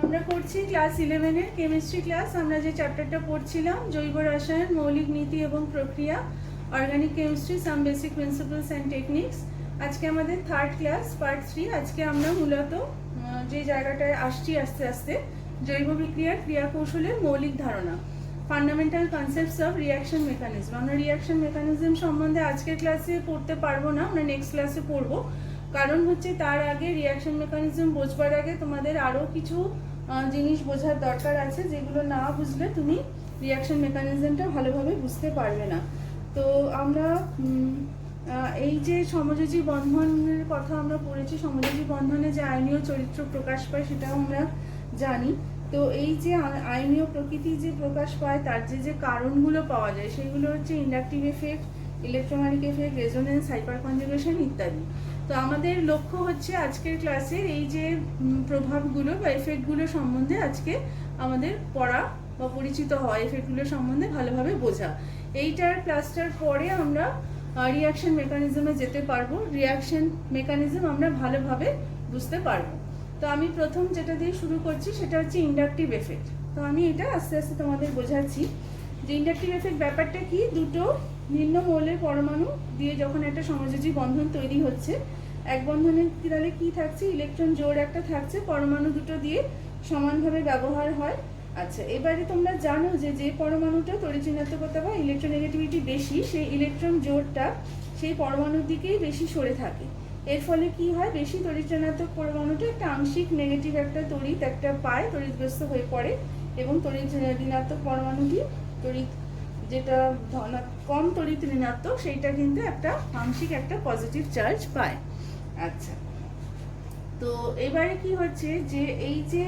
আমরা করছি ক্লাস 11 এর কেমিস্ট্রি ক্লাস। আমরা যে চ্যাপ্টারটা পড়ছিলাম জৈব রসায়ন, মৌলিক নীতি এবং প্রক্রিয়া, organic chemistry, some basic principles and techniques. আজকে আমাদের থার্ড ক্লাস পার্ট 3। আজকে আমরা মূলত যে জায়গাটায় আসছি আস্তে আস্তে জৈব বিক্রিয়ার ক্রিয়া কৌশলের মৌলিক ধারণা, fundamental concepts of reaction mechanism. আমরা রিয়াকশন মেকানিজম সম্বন্ধে আজকের ক্লাসে পড়তে পারবো না, আমরা নেক্সট ক্লাসে পড়বো। কারণ হচ্ছে তার আগে রিয়াকশন মেকানিজম বোঝবার আগে তোমাদের আরও কিছু জিনিস বোঝার দরকার আছে, যেগুলো না বুঝলে তুমি রিয়াকশন মেকানিজমটা ভালোভাবে বুঝতে পারবে না। তো আমরা এই যে সমযোজী বন্ধনের কথা আমরা পড়েছি, সমযোজী বন্ধনে যে আয়নীয় চরিত্র প্রকাশ পায় সেটাও আমরা জানি। তো এই যে আয়নীয় প্রকৃতি যে প্রকাশ পায় তার যে কারণগুলো পাওয়া যায় সেগুলো হচ্ছে inductive effect, electromagnetic effect, resonance, hyper conjugation ইত্যাদি। তো আমাদের লক্ষ্য হচ্ছে আজকের ক্লাসের এই যে প্রভাবগুলো বা এফেক্টগুলো সম্বন্ধে আজকে আমাদের পড়া বা পরিচিত হওয়া, এফেক্টগুলো সম্বন্ধে ভালোভাবে বোঝা। এইটার ক্লাসটার পরে আমরা রিয়াকশন মেকানিজমে যেতে পারবো, রিয়াকশন মেকানিজম আমরা ভালোভাবে বুঝতে পারবো। তো আমি প্রথম যেটা দিয়ে শুরু করছি সেটা হচ্ছে ইন্ডাকটিভ এফেক্ট। তো আমি এটা আস্তে আস্তে তোমাদের বোঝাচ্ছি যে ইন্ডাকটিভ এফেক্ট ব্যাপারটা কি। দুটো নিম্ন মৌলের পরমাণু দিয়ে যখন একটা সমযোজী বন্ধন তৈরি হচ্ছে, এক বন্ধনে তাহলে কি থাকছে, ইলেকট্রন জোড় একটা থাকছে, পরমাণু দুটো দিয়ে সমানভাবে ব্যবহার হয়। আচ্ছা, এবারে তোমরা জানো যে যে পরমাণুটা তড়িৎ-ঋণাত্মকতা বা ইলেকট্রোনেগেটিভিটি বেশি, সেই ইলেকট্রন জোড়টা সেই পরমাণুর দিকেই বেশি সরে থাকে। এর ফলে কি হয়, বেশি তড়িৎ-ঋণাত্মক পরমাণুটা একটা আংশিক নেগেটিভ একটা তড়িৎ একটা পায়, তড়িৎগ্রস্ত হয়ে পড়ে, এবং ঋণাত্মক পরমাণুটি তড়িৎ যেটা কম তড়িৎ ঋণাত্মক সেইটা কিন্তু একটা আংশিক একটা পজিটিভ চার্জ পায়। আচ্ছা, তো এবারে কি হচ্ছে যে এই যে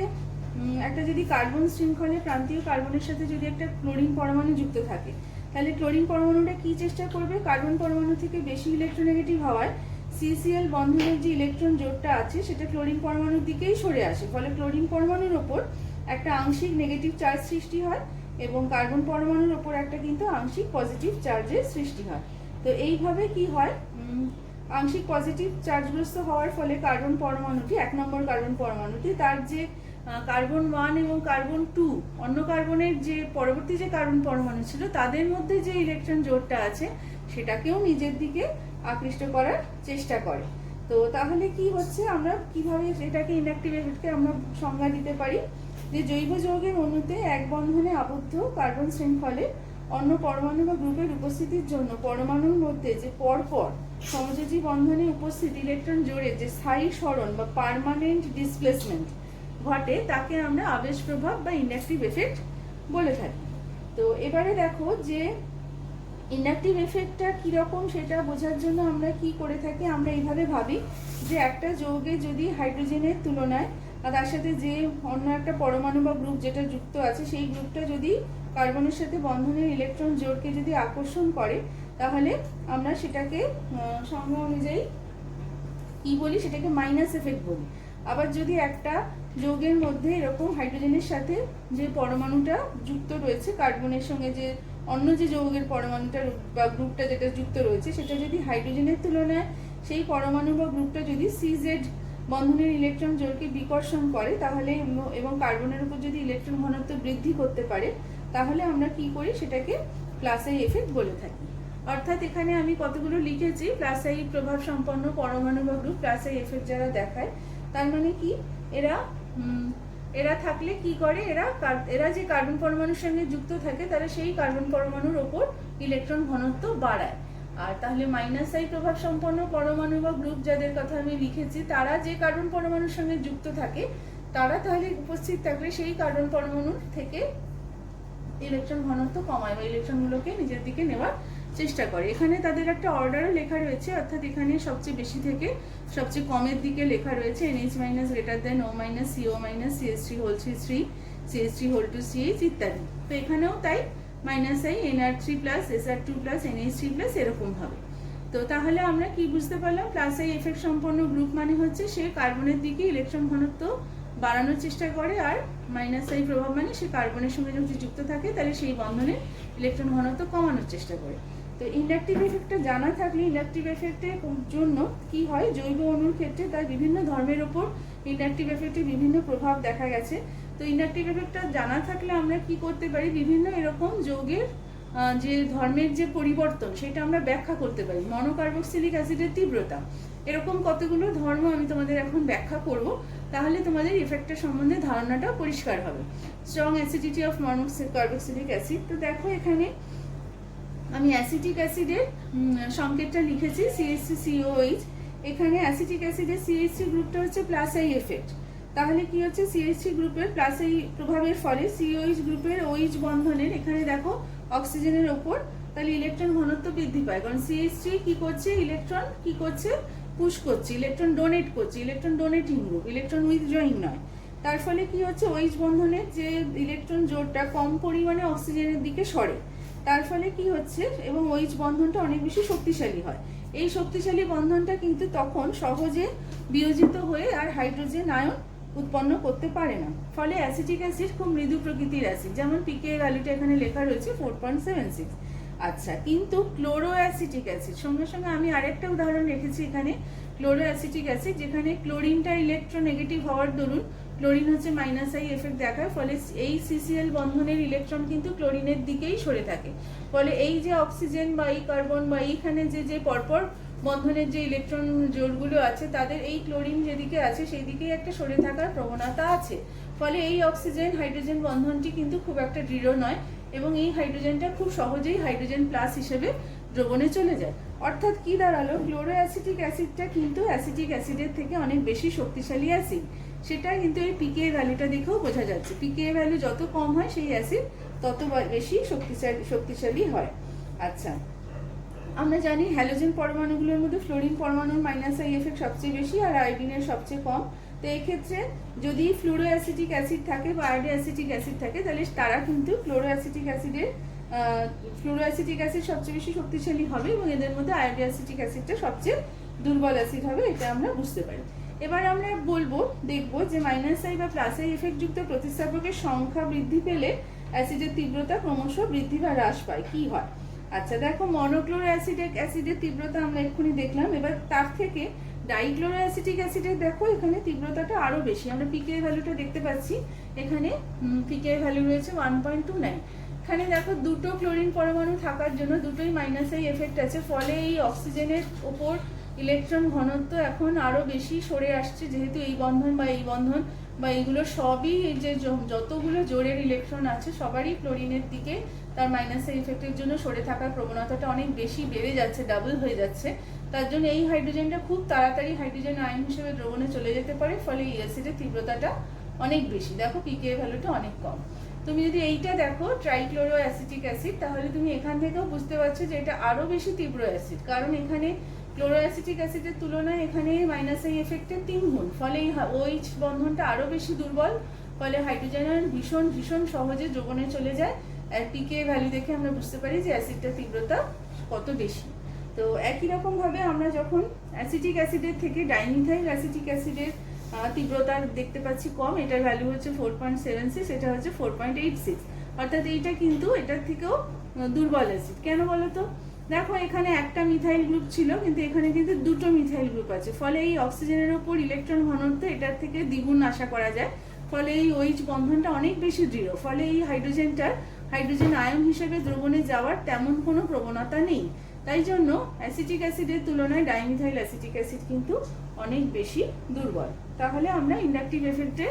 একটা যদি কার্বন শৃঙ্খলে প্রান্তীয় কার্বনের সাথে যদি একটা ক্লোরিন পরমাণু যুক্ত থাকে, তাহলে ক্লোরিন পরমাণুটা কি চেষ্টা করবে, কার্বন পরমাণু থেকে বেশি ইলেকট্রোনেগেটিভ হওয়ায় সিসিএল বন্ধনের যে ইলেকট্রন জোড়টা আছে সেটা ক্লোরিন পরমাণুর দিকেই সরে আসে। ফলে ক্লোরিন পরমাণুর ওপর একটা আংশিক নেগেটিভ চার্জ সৃষ্টি হয় এবং কার্বন পরমাণুর ওপর একটা কিন্তু আংশিক পজিটিভ চার্জের সৃষ্টি হয়। তো এইভাবে কি হয়, আংশিক পজিটিভ চার্জগ্রস্ত হওয়ার ফলে কার্বন পরমাণুটি, 1 নম্বর কার্বন পরমাণুটি, তার যে কার্বন 1 এবং কার্বন 2 অন্য কার্বনের যে পরবর্তী যে কার্বন পরমাণু ছিল তাদের মধ্যে যে ইলেকট্রন জোড়টা আছে সেটাকেও নিজের দিকে আকৃষ্ট করার চেষ্টা করে। তো তাহলে কি হচ্ছে, আমরা কিভাবে এটাকে ইন্ডাকটিভ এফেক্টকে আমরা সংজ্ঞা দিতে পারি যে জৈব যৌগের অণুতে এক বন্ধনে আবদ্ধ কার্বন শৃঙ্খলে অন্য পরমাণু বা গ্রুপের উপস্থিতির জন্য পরমাণুর মধ্যে যে পরপর সমযোজী বন্ধনে উপস্থিত ইলেকট্রন জোড়ে যে স্থায়ী সরণ বা পার্মানেন্ট ডিসপ্লেসমেন্ট ঘটে তাকে আমরা আবেশ প্রভাব বা ইন্ডাকটিভ এফেক্ট বলে থাকি। তো এবারে দেখো যে ইন্ডাকটিভ এফেক্টটা কীরকম সেটা বোঝার জন্য আমরা কি করে থাকি, আমরা এইভাবে ভাবি যে একটা যৌগে যদি হাইড্রোজেনের তুলনায় তার সাথে যে অন্য একটা পরমাণু বা গ্রুপ যেটা যুক্ত আছে সেই গ্রুপটা যদি কার্বনের সাথে বন্ধনের ইলেকট্রন জোড়কে যদি আকর্ষণ করে, তাহলে আমরা সেটাকে সংজ্ঞা অনুযায়ী কি বলি, সেটাকে মাইনাস এফেক্ট বলি। আবার যদি একটা যৌগের মধ্যে এরকম হাইড্রোজেনের সাথে যে পরমাণুটা যুক্ত রয়েছে কার্বনের সঙ্গে, যে অন্য যে যৌগের পরমাণুটা বা গ্রুপটা যেটা যুক্ত রয়েছে সেটা যদি হাইড্রোজেনের তুলনায় সেই পরমাণু বা গ্রুপটা যদি সিজেড বন্ধনের ইলেকট্রন জোড়কে বিকর্ষণ করে, তাহলে এবং কার্বনের উপর যদি ইলেকট্রন ঘনত্ব বৃদ্ধি করতে পারে, তাহলে আমরা কি করি, সেটাকে প্লাস আই এফেক্ট বলে থাকি। অর্থাৎ এখানে আমি কতগুলো লিখেছি, প্লাস আই প্রভাব সম্পন্ন পরমাণু বা গ্রুপ প্লাস আই এফেক্ট যারা দেখায়, তার মানে কি, এরা থাকলে কি করে, এরা যে কার্বন পরমাণুর সঙ্গে যুক্ত থাকে তারা সেই কার্বন পরমাণুর ওপর ইলেকট্রন ঘনত্ব বাড়ায়। আর তাহলে মাইনাস আই প্রভাব সম্পন্ন পরমাণু বা গ্রুপ যাদের কথা আমি লিখেছি, তারা যে কার্বন পরমাণুর সঙ্গে যুক্ত থাকে তারা তাহলে উপস্থিত থাকলে সেই কার্বন পরমাণুর থেকে ইলেকট্রন ঘনত্ব কমায় বা ইলেকট্রনগুলোকে নিজের দিকে নেওয়ার চেষ্টা করে। এখানে তাদের একটা অর্ডারও লেখা রয়েছে, অর্থাৎ এখানে সবচেয়ে বেশি থেকে সবচেয়ে কমের দিকে লেখা রয়েছে NH minus greater than O minus CO minus CH3 whole 3 CH3 whole 2 CH ইত্যাদি। তো এখানেও তাই minus I NR3 plus SR2 plus NH3 plus এরকম হবে। তো তাহলে আমরা কি বুঝতে পারলাম, প্লাস আই এফেক্ট সম্পন্ন গ্রুপ মানে হচ্ছে সে কার্বনের দিকে ইলেকট্রন ঘনত্ব বাড়ানোর চেষ্টা করে, আর মাইনাস আই প্রভাব মানে সে কার্বনের সঙ্গে যদি যুক্ত থাকে তাহলে সেই বন্ধনে ইলেকট্রন ঘনত্ব কমানোর চেষ্টা করে। তো ইন্ডাকটিভ এফেক্টটা জানা থাকলে ইন্ডাকটিভ এফেক্টের জন্য কি হয়, জৈব অণুর ক্ষেত্রে তার বিভিন্ন ধর্মের ওপর ইন্ডাকটিভ এফেক্টে বিভিন্ন প্রভাব দেখা গেছে। তো ইন্ডাকটিভ এফেক্টটা জানা থাকলে আমরা কি করতে পারি, বিভিন্ন এরকম যৌগের যে ধর্মের যে পরিবর্তন সেটা আমরা ব্যাখ্যা করতে পারি। মনোকার্বক্সিলিক অ্যাসিডের তীব্রতা, এরকম কতগুলো ধর্ম আমি তোমাদের এখন ব্যাখ্যা করব, তাহলে তোমাদের ইফেক্টের সম্বন্ধে ধারণাটা পরিষ্কার হবে। Strong acidity of মনোকার্বক্সিলিক acid. তো দেখো এখানে আমি অ্যাসিটিক অ্যাসিডের সংকেতটা লিখেছি CH3COH। এখানে অ্যাসিটিক অ্যাসিডের CH3 গ্রুপটা হচ্ছে প্লাস আই এফেক্ট। তাহলে কি হচ্ছে, CH3 গ্রুপের প্লাস আই প্রভাবের ফলে COH গ্রুপের OH বন্ধনের এখানে দেখো অক্সিজেনের ওপর তাহলে ইলেকট্রন ঘনত্ব বৃদ্ধি পায়, কারণ CH3 কি করছে, ইলেকট্রন কি করছে, পুশ করছে, ইলেকট্রন ডোনেট করছে, electron donating group, electron withdrawing নয়। তার ফলে কি হচ্ছে, OH বন্ধনের যে ইলেকট্রন জোড়টা কম পরিমাণে অক্সিজেনের দিকে সরে, তার ফলে কি হচ্ছে, এবং OH বন্ধনটা অনেক বেশি শক্তিশালী হয়। এই শক্তিশালী বন্ধনটা কিন্তু তখন সহজে বিয়োজিত হয়ে আর হাইড্রোজেন আয়ন উৎপন্ন করতে পারে না। ফলে অ্যাসিটিক অ্যাসিড খুব মৃদু প্রকৃতির অ্যাসিড, যেমন পিকে ভ্যালুটা এখানে লেখা রয়েছে 4.76। আচ্ছা, কিন্তু ক্লোরো অ্যাসিটিক অ্যাসিড, সঙ্গে সঙ্গে আমি আরেকটা উদাহরণ রেখেছি এখানে, ক্লোরো অ্যাসিটিক অ্যাসিড, যেখানে ক্লোরিনটা ইলেকট্রোনেগেটিভ হওয়ার দরুন ক্লোরিন হচ্ছে মাইনাস আই এফেক্ট দেখায়, ফলে এই CCl বন্ধনের ইলেকট্রন কিন্তু ক্লোরিনের দিকেই সরে থাকে। ফলে এই যে অক্সিজেন বা এই কার্বন বা এইখানে যে পরপর বন্ধনের যে ইলেকট্রন জোড়গুলো আছে, তাদের এই ক্লোরিন যেদিকে আছে সেই দিকেই একটা সরে থাকার প্রবণতা আছে। ফলে এই অক্সিজেন হাইড্রোজেন বন্ধনটি কিন্তু খুব একটা দৃঢ় নয়, এবং এই হাইড্রোজেনটা খুব সহজেই হাইড্রোজেন প্লাস হিসেবে দ্রবণে চলে যায়। অর্থাৎ কি দাঁড়ালো, ক্লোরো অ্যাসিটিক অ্যাসিডটা কিন্তু অ্যাসিটিক অ্যাসিডের থেকে অনেক বেশি শক্তিশালী অ্যাসিড। সেটা কিন্তু এই পিকে ভ্যালুটা দেখেও বোঝা যাচ্ছে। পিকে ভ্যালু যত কম হয় সেই অ্যাসিড তত বেশি শক্তিশালী হয়। আচ্ছা, আমরা জানি হ্যালোজেন পরমাণুগুলোর মধ্যে ফ্লোরিন পরমাণুর মাইনাস আই এফেক্ট সবচেয়ে বেশি আর আয়োডিনের সবচেয়ে কম। তো এক্ষেত্রে যদি ফ্লুরো অ্যাসিটিক অ্যাসিড থাকে বা আয়োডো অ্যাসিটিক অ্যাসিড থাকে, তাহলে তারা কিন্তু ফ্লোরো অ্যাসিটিক অ্যাসিড সবচেয়ে বেশি শক্তিশালী হবে, এবং এদের মধ্যে আয়োডো অ্যাসিটিক অ্যাসিডটা সবচেয়ে দুর্বল অ্যাসিড হবে, এটা আমরা বুঝতে পারি। এবার আমরা দেখব যে মাইনাস আই বা প্লাস আই এফেক্ট যুক্ত প্রতিস্থাপকের সংখ্যা বৃদ্ধি পেলে অ্যাসিডের তীব্রতা ক্রমশ বৃদ্ধি বা হ্রাস পায়, কি হয়। আচ্ছা দেখো, মনোক্লোরো অ্যাসিডের তীব্রতা আমরা এক্ষুনি দেখলাম। এবার তার থেকে ডাইক্লোরো অ্যাসিটিক অ্যাসিডের দেখো এখানে তীব্রতাটা আরো বেশি। আমরা পিকে ভ্যালুটা দেখতে পাচ্ছি, এখানে পিকে ভ্যালু রয়েছে 1.29। এখানে দেখো দুটো ক্লোরিন পরমাণু থাকার জন্য দুটোই মাইনাস আই এফেক্ট আছে, ফলে এই অক্সিজেনের ওপর ইলেকট্রন ঘনত্ব এখন আরো বেশি সরে আসছে, যেহেতু এই বন্ধন বা এইগুলো সবই যে যতগুলো জোড়ের ইলেকট্রন আছে সবারই ক্লোরিনের দিকে তার মাইনাস আই এফেক্টের জন্য সরে থাকার প্রবণতাটা অনেক বেশি বেড়ে যাচ্ছে, ডাবল হয়ে যাচ্ছে। তার জন্য এই হাইড্রোজেনটা খুব তাড়াতাড়ি হাইড্রোজেন আয়ন হিসেবে দ্রবণে চলে যেতে পারে, ফলে এই অ্যাসিডের তীব্রতাটা অনেক বেশি। দেখো পিকে ভ্যালুটা অনেক কম। তুমি যদি এইটা দেখো ট্রাইক্লোরো অ্যাসিটিক অ্যাসিড, তাহলে তুমি এখান থেকেও বুঝতে পারছো যে এটা আরো বেশি তীব্র অ্যাসিড, কারণ এখানে ক্লোরো অ্যাসিটিক অ্যাসিডের তুলনায় এখানে মাইনাস আই এফেক্টের 3 গুণ, ফলে এই OH বন্ধনটা আরো বেশি দুর্বল, ফলে হাইড্রোজেন আয়ন ভীষণ সহজে দ্রবণে চলে যায়। আর পিকে ভ্যালু দেখে আমরা বুঝতে পারি যে অ্যাসিডটার তীব্রতা কত বেশি। তো একই রকম ভাবে আমরা যখন অ্যাসিটিক অ্যাসিডের থেকে ডাইমিথাইল অ্যাসিটিক অ্যাসিডের তীব্রতা দেখতে পাচ্ছি কম, এটার ভ্যালু হচ্ছে 4.76, এটা হচ্ছে 4.86। অর্থাৎ এইটা কিন্তু এটার থেকেও দুর্বল অ্যাসিড। কেন বলো তো, দেখো এখানে একটা মিথাইল গ্রুপ ছিল, কিন্তু এখানে কিন্তু দুটো মিথাইল গ্রুপ আছে, ফলে এই অক্সিজেনের ওপর ইলেকট্রন ঘনত্ব এটার থেকে দ্বিগুণ আশা করা যায়, ফলে এই OH বন্ধনটা অনেক বেশি দৃঢ়, ফলে এই হাইড্রোজেন আয়ন হিসেবে দ্রবণে যাওয়ার তেমন কোনো প্রবণতা নেই। তাই জন্য অ্যাসিটিক অ্যাসিডের তুলনায় ডাইমিথাইল অ্যাসিটিক অ্যাসিড কিন্তু অনেক বেশি দুর্বল। তাহলে আমরা ইন্ডাকটিভ এফেক্টে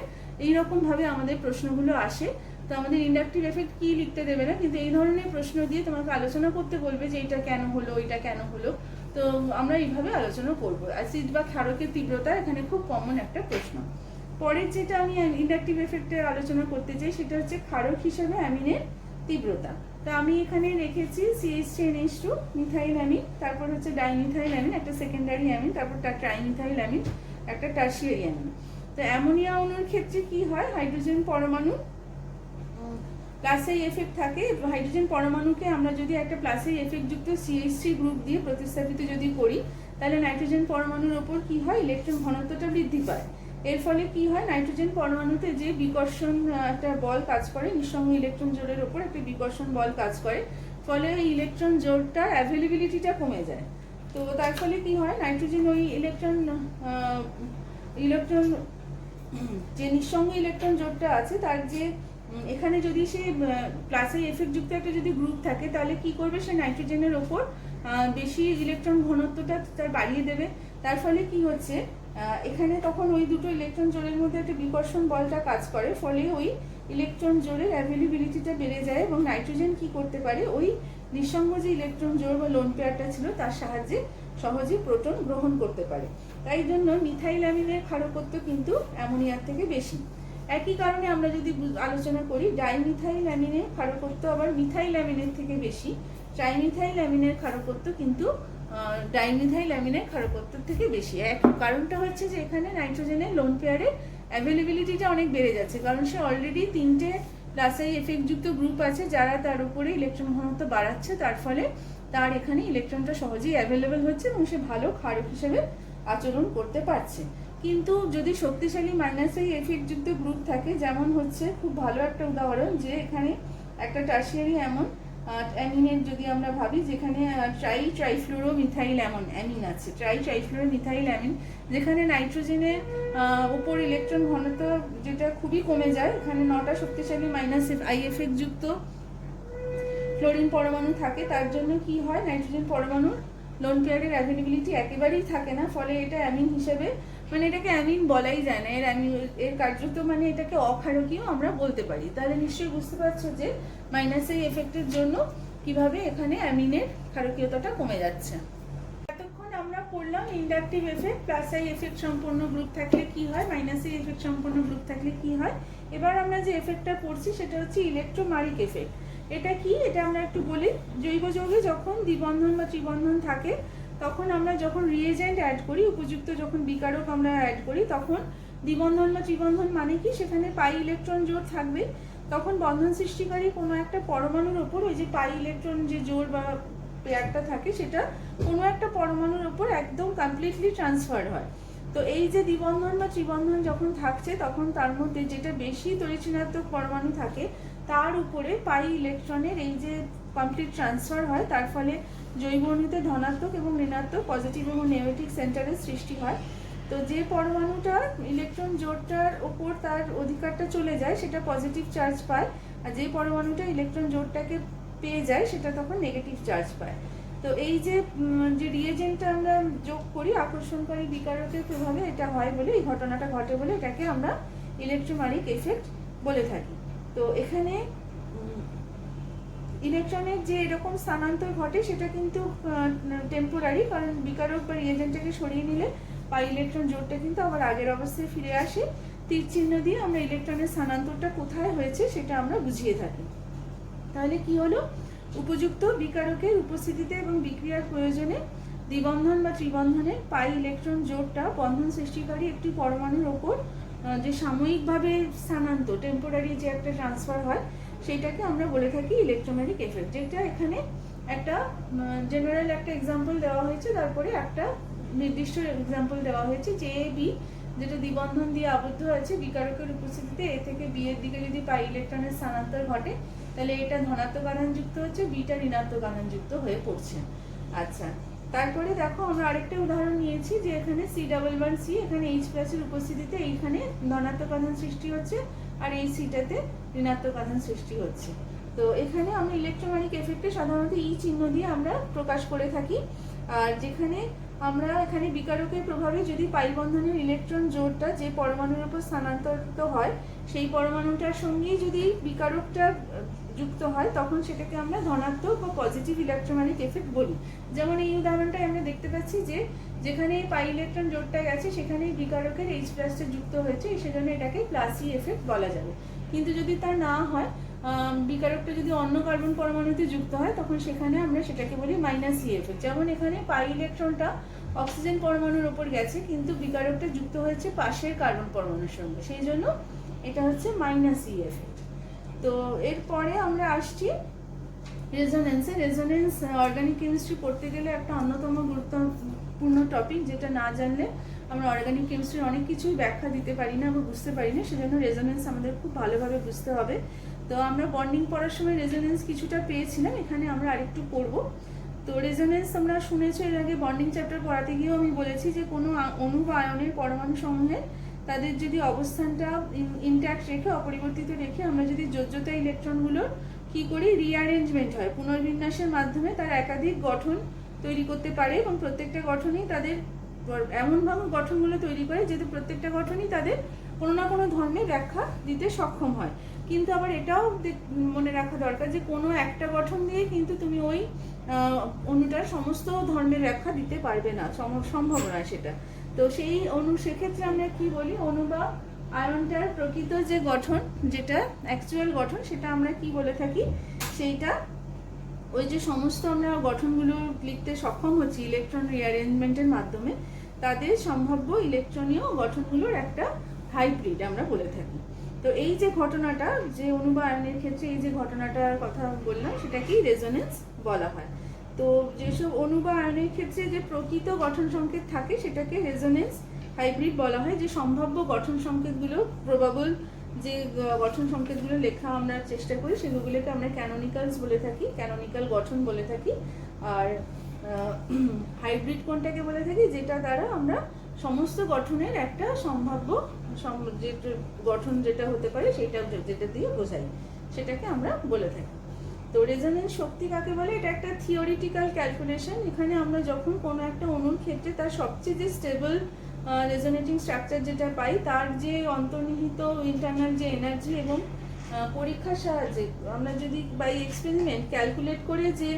এইরকমভাবে আমাদের প্রশ্নগুলো আসে। তো আমাদের ইন্ডাকটিভ এফেক্ট কি লিখতে দেবে না, কিন্তু এই ধরনের প্রশ্ন দিয়ে তোমাকে আলোচনা করতে বলবে যে এটা কেন হলো, এটা কেন হলো। তো আমরা এইভাবে আলোচনা করবো। অ্যাসিড বা ক্ষারকের তীব্রতা এখানে খুব কমন একটা প্রশ্ন। পরের যেটা আমি ইন্ডাকটিভ এফেক্টের আলোচনা করতে চাই সেটা হচ্ছে ক্ষারক হিসেবে অ্যামিনের তীব্রতা। তো আমি এখানে রেখেছি CH3NH2 মিথাইল অ্যামিন, তারপর হচ্ছে ডাইমিথাইল অ্যামিন একটা সেকেন্ডারি অ্যামিন, তারপর ট্রাইমিথাইল অ্যামিন একটা টার্সিয়ারি অ্যামিন। তো অ্যামোনিয়া অণুর ক্ষেত্রে কি হয়, হাইড্রোজেন পরমাণু প্লাস আই এফেক্ট থাকে। হাইড্রোজেন পরমাণুকে আমরা যদি একটা প্লাস আই এফেক্ট যুক্ত CH3 গ্রুপ দিয়ে প্রতিস্থাপিত যদি করি, তাহলে নাইট্রোজেন পরমাণুর ওপর কি হয়, ইলেকট্রন ঘনত্বটা বৃদ্ধি পায়। এর ফলে কি হয়, নাইট্রোজেন পরমাণুতে যে বিকর্ষণ একটা বল কাজ করে, নিঃসঙ্গ ইলেকট্রন জোড়ের ওপর একটা বিকর্ষণ বল কাজ করে, ফলে ওই ইলেকট্রন জোড়টার অ্যাভেলেবিলিটিটা কমে যায়। তো তার ফলে কি হয়, নাইট্রোজেন ওই ইলেকট্রন যে নিঃসঙ্গ ইলেকট্রন জোড়টা আছে তার যে এখানে যদি সে প্লাস আই এফেক্ট যুক্ত একটা যদি গ্রুপ থাকে তাহলে কি করবে, সে নাইট্রোজেনের ওপর বেশি ইলেকট্রন ঘনত্বটা তার বাড়িয়ে দেবে। তার ফলে কি হচ্ছে, এখানে তখন ওই দুটো ইলেকট্রন জোড়ের মধ্যে একটা বিকর্ষণ বলটা কাজ করে, ফলে ওই ইলেকট্রন জোড়ের অ্যাভেলেবিলিটিটা বেড়ে যায় এবং নাইট্রোজেন কি করতে পারে, ওই নিঃসঙ্গ যে ইলেকট্রন জোড় বা লোন পেয়ারটা ছিল তার সাহায্যে সহজে প্রোটন গ্রহণ করতে পারে। তাই জন্য মিথাইল অ্যামিনের ক্ষারকত্ব কিন্তু অ্যামোনিয়ার থেকে বেশি। একই কারণে আমরা যদি আলোচনা করি, ডাইমিথাইল অ্যামিনের ক্ষারকত্ব আবার মিথাইল অ্যামিনের থেকে বেশি। ট্রাইমিথাইল অ্যামিনের ক্ষারকত্ব কিন্তু ডাইমিথাইল অ্যামিনের ক্ষারকত্বের থেকে বেশি। কারণটা হচ্ছে যে এখানে নাইট্রোজেনের লোন পেয়ারের অ্যাভেলেবিলিটিটা অনেক বেড়ে যাচ্ছে, কারণ সে অলরেডি 3টে প্লাস আই এফেক্ট যুক্ত গ্রুপ আছে যারা তার উপরে ইলেকট্রন ঘনত্ব বাড়াচ্ছে, তার ফলে তার এখানে ইলেকট্রনটা সহজেই অ্যাভেলেবেল হচ্ছে এবং সে ভালো ক্ষারক হিসেবে আচরণ করতে পারছে। কিন্তু যদি শক্তিশালী মাইনাস আই এফেক্ট যুক্ত গ্রুপ থাকে, যেমন হচ্ছে খুব ভালো একটা উদাহরণ, যে এখানে একটা টার্সিয়ারি অ্যামিনের যদি আমরা ভাবি, যেখানে ট্রাইফ্লুরো মিথাইল অ্যামিন আছে, ট্রাইফ্লুরো মিথাইল অ্যামিন, যেখানে নাইট্রোজেনের উপর ইলেকট্রন ঘনত্ব যেটা খুবই কমে যায়, এখানে 9টা শক্তিশালী মাইনাস আই এফেক্ট যুক্ত ফ্লোরিন পরমাণু থাকে, তার জন্য কি হয়, নাইট্রোজেন পরমাণুর লোন পেয়ারের অ্যাভেলেবিলিটি একেবারেই থাকে না, ফলে এটা অ্যামিন হিসেবে, মানে এটাকে অ্যামিন বলাই যায় না, এর কার্যত মানে এটাকে অক্ষারকীয় আমরা বলতে পারি। তাহলে নিশ্চয়ই বুঝতে পারছো যে মাইনাস এই এফেক্টের জন্য কিভাবে এখানে অ্যামিনের ক্ষারকীয়তাটা কমে যাচ্ছে। এতক্ষণ আমরা পড়লাম inductive effect, plus I effect সম্পন্ন গ্রুপ থাকলে কি হয়, মাইনাস আই এফেক্ট সম্পন্ন গ্রুপ থাকলে কি হয়। এবার আমরা যে এফেক্টটা পড়ছি সেটা হচ্ছে ইলেকট্রোমারিক এফেক্ট। এটা কি, এটা আমরা একটু বলি। জৈব যৌগে যখন দ্বিবন্ধন বা ত্রিবন্ধন থাকে, তখন আমরা যখন রিয়েজেন্ট অ্যাড করি, উপযুক্ত যখন বিকারক আমরা অ্যাড করি, তখন দ্বিবন্ধন বা ত্রিবন্ধন মানে কি, সেখানে পাই ইলেকট্রন জোড় থাকবে, তখন বন্ধন সৃষ্টিকারী কোনো একটা পরমাণুর ওপর ওই যে পাই ইলেকট্রন যে জোড় বা পেয়ারটা থাকে, সেটা কোনো একটা পরমাণুর ওপর একদম কমপ্লিটলি ট্রান্সফার হয়। তো এই যে দ্বিবন্ধন বা ত্রিবন্ধন যখন থাকছে, তখন তার মধ্যে যেটা বেশি তড়িৎ-ঋণাত্মক পরমাণু থাকে, তার উপরে পাই ইলেকট্রনের এই যে কমপ্লিট ট্রান্সফার হয়, তার ফলে জৈব অণুতে ধনাত্মক এবং ঋণাত্মক, পজিটিভ এবং নেগেটিভ সেন্টারের সৃষ্টি হয়। তো যে পরমাণুটার ইলেকট্রন জোড়টার ওপর তার অধিকারটা চলে যায়, সেটা পজিটিভ চার্জ পায়, আর যে পরমাণুটা ইলেকট্রন জোড়টাকে পেয়ে যায়, সেটা তখন নেগেটিভ চার্জ পায়। তো এই যে রিয়েজেন্টটা আমরা যোগ করি আকর্ষণকারী বিকারকের প্রভাবে, এটা হয় বলে, এই ঘটনাটা ঘটে বলে এটাকে আমরা ইলেকট্রোমারিক এফেক্ট বলে থাকি। তো এখানে ইলেকট্রনের যে এরকম স্থানান্তর ঘটে, সেটা কিন্তু টেম্পোরারি, কারণ বিকারক বা রিয়েজেন্টটাকে সরিয়ে নিলে পাই ইলেকট্রন জোড়টা কিন্তু আবার আগের অবস্থায় ফিরে আসে। তীর চিহ্ন দিয়ে আমরা ইলেকট্রনের স্থানান্তরটা কোথায় হয়েছে সেটা আমরা বুঝিয়ে থাকি। তাহলে কি হলো, উপযুক্ত বিকারকের উপস্থিতিতে এবং বিক্রিয়ার প্রয়োজনে দ্বিবন্ধন বা ত্রিবন্ধনের পাই ইলেকট্রন জোড়টা বন্ধন সৃষ্টিকারী একটি পরমাণুর ওপর যে সাময়িকভাবে স্থানান্তর, টেম্পোরারি যে একটা ট্রান্সফার হয়, সেইটাকে আমরা বলে থাকি ইলেকট্রোম্যাটিক এফেক্ট। যেটা এখানে একটা জেনারেল একটা এক্সাম্পল দেওয়া হয়েছে, তারপরে একটা নির্দিষ্ট এক্সাম্পল দেওয়া হয়েছে, যে বি যেটা দ্বিবন্ধন দিয়ে আবদ্ধ আছে, বিকারকের উপস্থিতিতে এ থেকে বি এর দিকে যদি পাই ইলেকট্রনের স্থানান্তর ঘটে, তাহলে এটা ধনাত্মক আধানযুক্ত হচ্ছে, বিটা ঋণাত্মক আধানযুক্ত হয়ে পড়ছে। আচ্ছা, তারপরে দেখো আমরা আরেকটা উদাহরণ নিয়েছি, যে এখানে C11C, এখানে H+ এর উপস্থিতিতে এইখানে ধনাত্মক আধান সৃষ্টি হচ্ছে, আর এই সিটাতে ঋণাত্মক আধান সৃষ্টি হচ্ছে। তো এখানে আমরা ইলেকট্রোম্যাটিক এফেক্টে সাধারণত ই চিহ্ন দিয়ে আমরা প্রকাশ করে থাকি। আর যেখানে আমরা এখানে বিকারকের প্রভাবে যদি পাই বন্ধনের ইলেকট্রন জোড়টা যে পরমাণুর উপর স্থানান্তরিত হয়, সেই পরমাণুটার সঙ্গেই যদি বিকারকটা যুক্ত হয়, তখন সেটাকে আমরা ধনাত্মক বা পজিটিভ ইলেকট্রোম্যাটিক এফেক্ট বলি। যেমন এই উদাহরণটায় আমরা দেখতে পাচ্ছি যে যেখানে পাই ইলেকট্রন জোড়টা গেছে, সেখানেই বিকারকের H+ যুক্ত হয়েছে, সেজন্য এটাকে প্লাস ই এফেক্ট বলা যাবে। কিন্তু যদি তা না হয়, বিকারকটা যদি অন্য কার্বন পরমাণুতে যুক্ত হয়, তখন সেখানে আমরা সেটাকে বলি মাইনাস ই এফেক্ট। যেমন এখানে পাই ইলেকট্রনটা অক্সিজেন পরমাণুর ওপর গেছে, কিন্তু বিকারকটা যুক্ত হয়েছে পাশের কার্বন পরমাণুর সঙ্গে, সেই জন্য এটা হচ্ছে মাইনাস ই এফেক্ট। তো এরপরে আমরা আসছি রেজোনেন্সে। রেজোনেন্স অর্গানিক কেমিস্ট্রি পড়তে গেলে একটা অন্যতম গুরুত্বপূর্ণ টপিক, যেটা না জানলে আমরা অর্গানিক কেমিস্ট্রির অনেক কিছুই ব্যাখ্যা দিতে পারি না বা বুঝতে পারি না, সেজন্য রেজোনেন্স আমাদের খুব ভালোভাবে বুঝতে হবে। তো আমরা বন্ডিং পড়ার সময় রেজোনেন্স কিছুটা পেয়েছিলাম, এখানে আমরা আরেকটু পড়ব। তো রেজোনেন্স আমরা শুনেছি এর আগে, বন্ডিং চ্যাপ্টার পড়াতে গিয়েও আমি বলেছি যে কোনো অণু বা আয়নের পরমাণু সমূহে তাদের যদি অবস্থানটা ইনট্যাক্ট রেখে, অপরিবর্তিত রেখে আমরা যদি যোজ্যতা ইলেকট্রনগুলোর কি করি, রিঅ্যারেঞ্জমেন্ট হয়, পুনর্বিন্যাসের মাধ্যমে তারা একাধিক গঠন তৈরি করতে পারে এবং প্রত্যেকটা গঠনই তাদের এমনভাবে গঠনগুলো তৈরি করে যাতে প্রত্যেকটা গঠনই তাদের কোনো না কোনো ধর্মে ব্যাখ্যা দিতে সক্ষম হয়। কিন্তু আবার এটাও মনে রাখা দরকার যে কোনো একটা গঠন দিয়ে কিন্তু তুমি ওই অণুটার সমস্ত ধর্মের ব্যাখ্যা দিতে পারবে না, সম্ভব নয় সেটা। তো সেই সেক্ষেত্রে আমরা কি বলি, অণু বা আয়নটার প্রকৃত যে গঠন, যেটা অ্যাকচুয়াল গঠন, সেটা আমরা কি বলে থাকি, সেইটা ওই যে সমস্ত আমরা গঠনগুলো লিখতে সক্ষম হচ্ছি ইলেকট্রন রিঅ্যারেঞ্জমেন্টের মাধ্যমে, তাদের সম্ভাব্য ইলেকট্রনীয় গঠনগুলোর একটা হাইব্রিড আমরা বলে থাকি। তো এই যে ঘটনাটা, যে অণু বা আয়নের ক্ষেত্রে এই যে ঘটনাটার কথা বললাম, সেটাকেই রেজোনেন্স বলা হয়। তো যেসব অণু বা আয়নের ক্ষেত্রে যে প্রকৃত গঠন সংকেত থাকে সেটাকে রেজোনেন্স হাইব্রিড বলা হয়। যে সম্ভাব্য গঠন সংকেতগুলো, প্রবাবল যে গঠন সংকেতগুলো লেখা আমরা চেষ্টা করি, সেগুলোকে আমরা ক্যানোনিক্যালস বলে থাকি, ক্যানোনিক্যাল গঠন বলে থাকি। আর হাইব্রিড কোনটাকে বলে থাকি, যেটা দ্বারা আমরা সমস্ত গঠনের একটা সম্ভাব্য যে গঠন যেটা হতে পারে সেটা যেটা দিয়ে বোঝাই, সেটাকে আমরা বলে থাকি। তো রেজোনেন্স শক্তি কাকে বলে, এটা একটা থিওরিটিক্যাল ক্যালকুলেশন। এখানে আমরা যখন কোনো একটা অণুর ক্ষেত্রে তার সবচেয়ে যে স্টেবল রেজোনেটিং স্ট্রাকচার যেটা পাই, তার যে অন্তর্নিহিত ইন্টারনাল যে এনার্জি, এবং পরীক্ষার সাহায্যে আমরা যদি বাই এক্সপেরিমেন্ট ক্যালকুলেট করে যে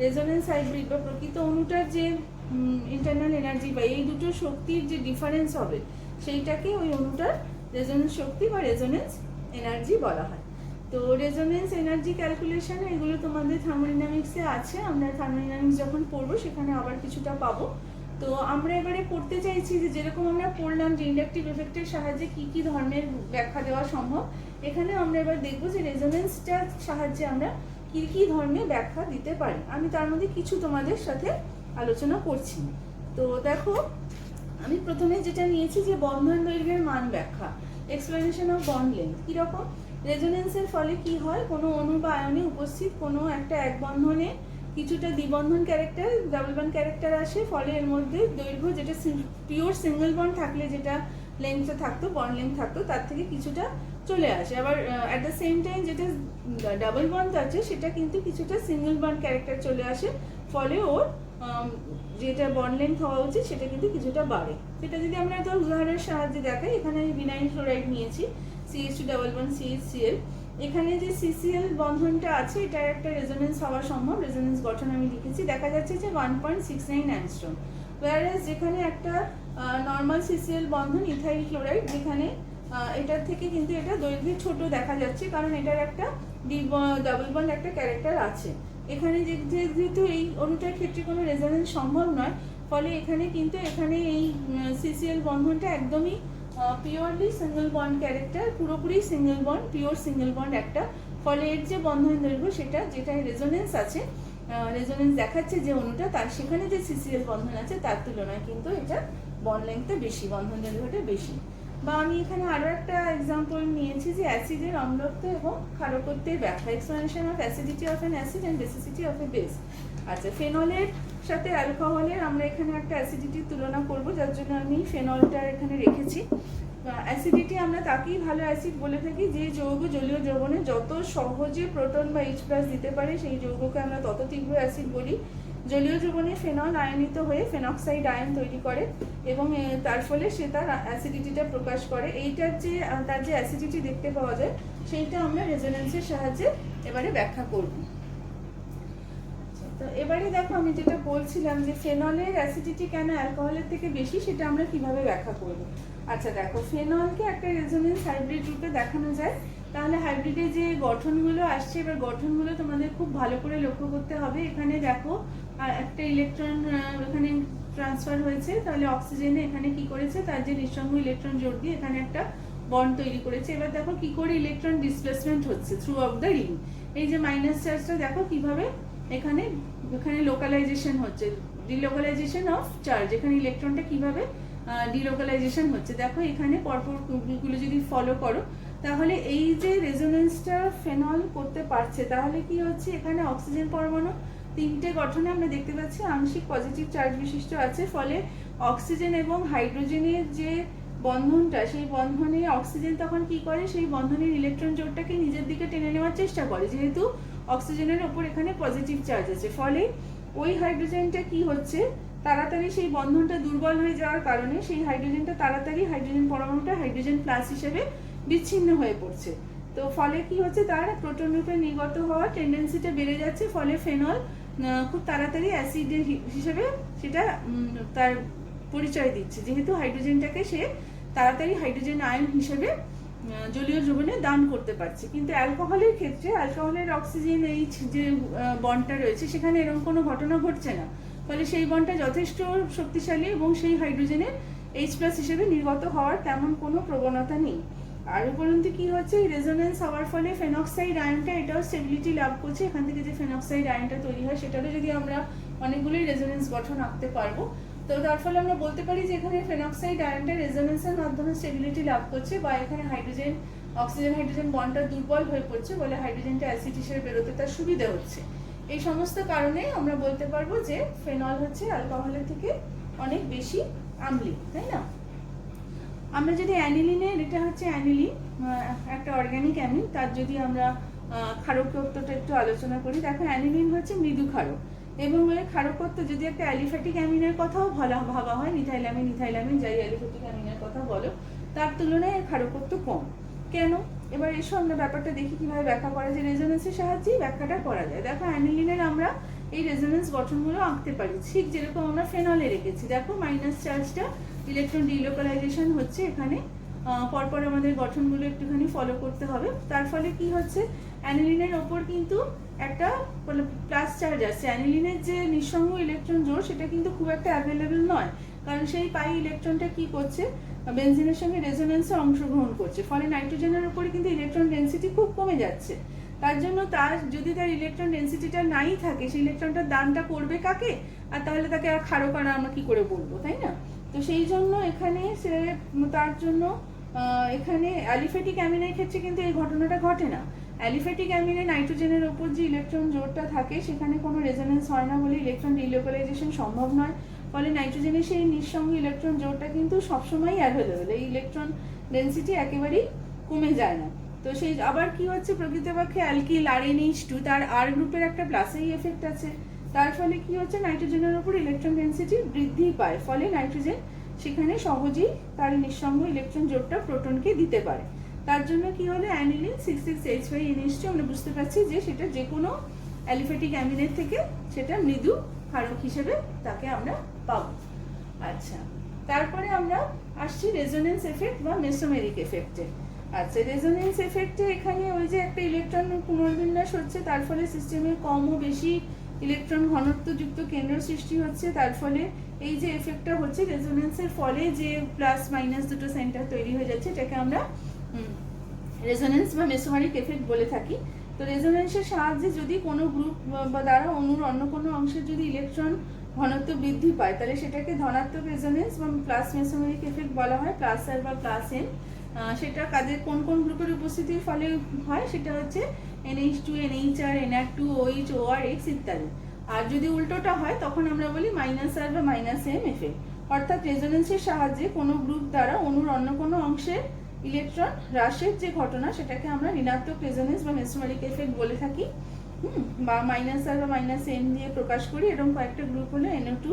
রেজোনেন্স হাইব্রিড বা প্রকৃত অণুটার যে ইন্টারনাল এনার্জি বা এই দুটো শক্তির যে ডিফারেন্স হবে, সেইটাকে ওই অণুটার রেজোনেন্স শক্তি বা রেজোনেন্স এনার্জি বলা হয়। তো রেজোনেন্স এনার্জি ক্যালকুলেশন এগুলো তোমাদের থার্মোডাইনামিক্সে আছে, আমরা থার্মোডাইনামিক্স যখন পড়বো সেখানে আবার কিছুটা পাবো। তো আমরা এবারে পড়তে চাইছি যে যেরকম আমরা পড়লাম যে ইন্ডাকটিভ এফেক্টের সাহায্যে কি কি ধর্মের ব্যাখ্যা দেওয়া সম্ভব, এখানে আমরা এবার দেখবো যে রেজোনেন্সটার সাহায্যে আমরা কি কি ধর্মের ব্যাখ্যা দিতে পারি। আমি তার মধ্যে কিছু তোমাদের সাথে আলোচনা করছি। তো দেখো, আমি প্রথমে যেটা নিয়েছি যে বন্ধন দৈর্ঘ্যের মান ব্যাখ্যা, এক্সপ্লেনেশন অফ বন্ড লেন্থ। কীরকম রেজোনেন্সের ফলে কি হয়, কোনো অণু বা আয়নে উপস্থিত কোনো একটা এক বন্ধনে কিছুটা দ্বিবন্ধন ক্যারেক্টার, ডাবল বন্ড ক্যারেক্টার আসে, ফলে এর মধ্যে দৈর্ঘ্য যেটা পিওর সিঙ্গেল বন্ড থাকলে যেটা লেন্থটা থাকতো, বন্ড লেন্থ থাকতো, তার থেকে কিছুটা চলে আসে। আবার অ্যাট দ্য সেম টাইম যেটা ডাবল বন্ড আছে সেটা কিন্তু কিছুটা সিঙ্গেল বন্ড ক্যারেক্টার চলে আসে, ফলে ওর যেটা বন্ড লেন্থ হওয়া উচিত সেটা কিন্তু কিছুটা বাড়ে। সেটা যদি আমরা একটা উদাহরণের সাহায্যে দেখাই, এখানে আমি ভিনাইল ক্লোরাইড নিয়েছি, CH2 ডাবল বন্ড CHCl। এখানে যে CCl বন্ধনটা আছে, এটার একটা রেজোনেন্স হওয়া সম্ভব, রেজোনেন্স গঠন আমি লিখেছি, দেখা যাচ্ছে যে 1.69 অ্যাংস্ট্রম। ওয়ারাস যেখানে একটা নর্মাল CCl বন্ধন ইথাইল ক্লোরাইড, যেখানে এটার থেকে কিন্তু এটা দৈর্ঘ্যে ছোট দেখা যাচ্ছে, কারণ এটার একটা ডাবল বন্ড একটা ক্যারেক্টার আছে। এখানে যেহেতু এই অণুটার ক্ষেত্রে কোনো রেজোনেন্স সম্ভব নয়, ফলে এখানে কিন্তু এখানে এই CCl বন্ধনটা একদমই পিওরলি সিঙ্গেল বন্ড ক্যারেক্টার, পুরোপুরি single bond, pure single bond একটা, ফলে এর যে বন্ধন দৈর্ঘ্য সেটা যেটা রেজোনেন্স আছে, রেজোনেন্স দেখাচ্ছে যে অণুটা, তার সেখানে যে CCl বন্ধন আছে তার তুলনায় কিন্তু এটা বন্ড লেন্থটা বেশি, বন্ধন দৈর্ঘ্যটা বেশি। বা আমি এখানে আরও একটা এক্সাম্পল নিয়েছি যে অ্যাসিডের অম্লত্ব এবং ক্ষারকত্বের ব্যাখ্যা, explanation of acidity of an acid and basicity of A base. আচ্ছা, ফেনলের সাথে অ্যালকোহলের আমরা এখানে একটা অ্যাসিডিটির তুলনা করব, যার জন্য আমি ফেনলটা এখানে রেখেছি। অ্যাসিডিটি আমরা তাকেই ভালো অ্যাসিড বলে থাকি যে যৌগ জলীয় দ্রবণে যত সহজে প্রোটন বা H+ দিতে পারে সেই যৌগকে আমরা তত তীব্র অ্যাসিড বলি। জলীয় দ্রবণে ফেনল আয়নিত হয়ে ফেনক্সাইড আয়ন তৈরি করে এবং তার ফলে সে তার অ্যাসিডিটিটা প্রকাশ করে। এইটার যে তার যে অ্যাসিডিটি দেখতে পাওয়া যায়, সেইটা আমরা রেজোনেন্সের সাহায্যে এবারে ব্যাখ্যা করব। তো এবারে দেখো, আমি যেটা বলছিলাম যে ফেনলের অ্যাসিডিটি কেন অ্যালকোহলের থেকে বেশি, সেটা আমরা কিভাবে ব্যাখ্যা করব। আচ্ছা দেখো, ফেনলকে একটা রেজোনেন্স হাইব্রিড রূপে দেখানো যায়। তাহলে হাইব্রিডে যে গঠনগুলো আসছে, এবার গঠনগুলো তোমাদের খুব ভালো করে লক্ষ্য করতে হবে। এখানে দেখো একটা ইলেকট্রন এখানে ট্রান্সফার হয়েছে, তাহলে অক্সিজেনে এখানে কি করেছে, তার যে নিঃসঙ্গ ইলেকট্রন জোর দিয়ে এখানে একটা বন্ড তৈরি করেছে। এবার দেখো কি করে ইলেকট্রন ডিসপ্লেসমেন্ট হচ্ছে থ্রু আউট দ্য রিং। এই যে মাইনাস চার্জটা দেখো কিভাবে এখানে লোকালাইজেশন হচ্ছে, ডিলোকালাইজেশন অফ চার্জ, এখানে ইলেকট্রনটা কিভাবে ডিলোকালাইজেশন হচ্ছে। দেখো এখানে পরপর গুলো যদি ফলো করো, তাহলে এই যে রেজোনেন্সটা ফেনল করতে পারছে, তাহলে কি হচ্ছে, এখানে অক্সিজেন পরমাণু তিনটে গঠনে আমরা দেখতে পাচ্ছি আংশিক পজিটিভ চার্জ বিশিষ্ট আছে, ফলে অক্সিজেন এবং হাইড্রোজেনের যে বন্ধনটা, সেই বন্ধনে অক্সিজেন তখন কি করে, সেই বন্ধনের ইলেকট্রন জোড়টাকে নিজের দিকে টেনে নেওয়ার চেষ্টা করে, যেহেতু অক্সিজেনের ওপর এখানে পজিটিভ চার্জ আছে। ফলে ওই হাইড্রোজেনটা কি হচ্ছে, তাড়াতাড়ি সেই বন্ধনটা দুর্বল হয়ে যাওয়ার কারণে সেই হাইড্রোজেনটা তাড়াতাড়ি হাইড্রোজেন পরমাণুটা হাইড্রোজেন প্লাস হিসেবে বিচ্ছিন্ন হয়ে পড়ছে। তো ফলে কি হচ্ছে, তার প্রোটন রূপে নির্গত হওয়ার টেন্ডেন্সিটা বেড়ে যাচ্ছে। ফলে ফেনল খুব তাড়াতাড়ি অ্যাসিড হিসেবে সেটা তার পরিচয় দিচ্ছে, যেহেতু হাইড্রোজেনটাকে সে তাড়াতাড়ি হাইড্রোজেন আয়ন হিসেবে জলীয় দ্রবণে দান করতে পারছে। কিন্তু অ্যালকোহলের ক্ষেত্রে, অ্যালকোহলের অক্সিজেন এইচ যে বন্ডটা রয়েছে, সেখানে এরকম কোনো ঘটনা ঘটছে না। ফলে সেই বন্ডটা যথেষ্ট শক্তিশালী এবং সেই হাইড্রোজেনের H+ হিসেবে নির্গত হওয়ার তেমন কোনো প্রবণতা নেই। আর উপরন্তু কি হচ্ছে, রেজোনেন্স হওয়ার ফলে ফেনক্সাইড আয়নটা এটাও স্টেবিলিটি লাভ করছে। এখান থেকে যে ফেনক্সাইড আয়নটা তৈরি হয়, সেটারও যদি আমরা অনেকগুলোই রেজোনেন্স গঠন আঁকতে পারবো, তো তার ফলে আমরা বলতে পারি যে এখানে ফেনক্সাইড আয়নটা রেজোনেন্সের মাধ্যমে স্টেবিলিটি লাভ করছে, বা এখানে হাইড্রোজেন অক্সিজেন হাইড্রোজেন বন্ডটা দুর্বল হয়ে পড়ছে, বলে হাইড্রোজেনটা অ্যাসিড হিসেবে বেরোতে তার সুবিধা হচ্ছে। এই সমস্ত কারণে আমরা বলতে পারবো যে ফেনল হচ্ছে অ্যালকোহলের থেকে অনেক বেশি আম্লীয়, তাই না? আমরা যদি অ্যানিলিনের, এটা হচ্ছে অ্যানিলিন, একটা অর্গানিক অ্যামিন, তার যদি আমরা ক্ষারকত্বটা একটু আলোচনা করি, দেখো অ্যানিলিন হচ্ছে মৃদু ক্ষারক, এবং এর ক্ষারকত্ব যদি একটা অ্যালিফ্যাটিক অ্যামিনের কথাও ভাবা হয়, ইথাইলামিন যাই অ্যালিফ্যাটিক অ্যামিনের কথা বলো, তার তুলনায় এর ক্ষারকত্ব কম। কেন? এবার এসো আমরা ব্যাপারটা দেখি কিভাবে ব্যাখ্যা করা যায়। রেজোনেন্সের সাহায্যেই ব্যাখ্যাটা করা যায়। দেখো অ্যানিলিনের আমরা এই রেজোনেন্স গঠনগুলো আঁকতে পারি, ঠিক যেরকম আমরা ফেনলে রেখেছি। দেখো মাইনাস চার্জটা ইলেকট্রন ডিলোকালাইজেশন হচ্ছে এখানে, পরপর আমাদের গঠনগুলো একটুখানি ফলো করতে হবে। তার ফলে কি হচ্ছে, অ্যানিলিনের ওপর কিন্তু একটা প্লাস চার্জ আছে। অ্যানিলিনের যে নিঃসঙ্গ ইলেকট্রন জোড়, সেটা কিন্তু খুব একটা অ্যাভেলেবেল নয়, কারণ সেই পাই ইলেকট্রনটা কি করছে, বেনজিনের সঙ্গে রেজোনেন্সে অংশগ্রহণ করছে। ফলে নাইট্রোজেনের উপরে কিন্তু ইলেকট্রন ডেন্সিটি খুব কমে যাচ্ছে। তার জন্য যদি তার ইলেকট্রন ডেন্সিটিটা নাই থাকে, সেই ইলেকট্রনটার দানটা করবে কাকে, আর তাহলে তাকে আর ক্ষারক আনা আমরা কি করে বলবো, তাই না? তো সেই জন্য এখানে তার জন্য এখানে অ্যালিফ্যাটিক অ্যামিনের ক্ষেত্রে কিন্তু এই ঘটনাটা ঘটে না। অ্যালিফ্যাটিক অ্যামিনে নাইট্রোজেনের ওপর যে ইলেকট্রন জোড়টা থাকে, সেখানে কোনো রেজোনেন্স হয় না বলে ইলেকট্রন ডিলোকালাইজেশন সম্ভব নয়। ফলে নাইট্রোজেনের সেই নিঃসঙ্গ ইলেকট্রন জোড়টা কিন্তু সবসময় অ্যাভেলেবেল, এই ইলেকট্রন ডেন্সিটি একেবারেই কমে যায় না। তো সেই আবার কি হচ্ছে, প্রকৃতপক্ষে অ্যালকিল RnH2, তার R গ্রুপের একটা প্লাসেই এফেক্ট আছে। তার ফলে কি হচ্ছে, নাইট্রোজেনের উপর ইলেকট্রন ডেন্সিটি বৃদ্ধি পায়, ফলে নাইট্রোজেন সেখানে সহজেই তার নিঃসঙ্গ ইলেকট্রন জোড়টা প্রোটনকে দিতে পারে। তার জন্য কি হলো, অ্যানিলিন 6,6H5NH2 আমরা বুঝতে পারছি যে সেটা যে কোনো অ্যালিফ্যাটিক অ্যামিনের থেকে সেটা মৃদু ক্ষারক হিসেবে তাকে আমরা পাবো। আচ্ছা, তারপরে আমরা আসছি রেজোনেন্স এফেক্ট বা মেসোমেরিক এফেক্টে। আচ্ছা, রেজোনেন্স এফেক্টে এখানে ওই যে একটা ইলেকট্রন পুনর্বিন্যাস হচ্ছে, তার ফলে সিস্টেমে কম ও বেশি ইলেকট্রন ঘনত্বযুক্ত কেন্দ্র সৃষ্টি হচ্ছে। তার ফলে এই যে এফেক্টটা হচ্ছে, রেজোনেন্সের ফলে যে প্লাস মাইনাস দুটো সেন্টার তৈরি হয়ে যাচ্ছে, এটাকে আমরা রেজোনেন্স বা মেসোমেরিক এফেক্ট বলে থাকি। তো রেজোনেন্সের সাহায্যে যদি কোনো গ্রুপ বা দ্বারা অণুর অন্য কোনো অংশের যদি ইলেকট্রন ঘনত্ব বৃদ্ধি পায়, তাহলে সেটাকে ধনাত্মক রেজোনেন্স বা প্লাস মেসোমেরিক এফেক্ট বলা হয়, প্লাস আর বা প্লাস এন। সেটা কাদের কোন কোন গ্রুপের উপস্থিতির ফলে হয়, সেটা হচ্ছে NH2, NHR, NR2, OH, ORX ইত্যাদি। আর যদি উল্টোটা হয়, তখন আমরা বলি মাইনাস আর বা মাইনাস এম এফেক্ট। অর্থাৎ রেজোনেন্সের সাহায্যে কোনো গ্রুপ দ্বারা অণুর অন্য কোনো অংশের ইলেকট্রন হ্রাসের যে ঘটনা, সেটাকে আমরা ঋণাত্মক রেজোনেন্স বা মেসোমেরিক এফেক্ট বলে থাকি, বা মাইনাস আর বা মাইনাস এম দিয়ে প্রকাশ করি। এরকম কয়েকটা গ্রুপ হলো NO2,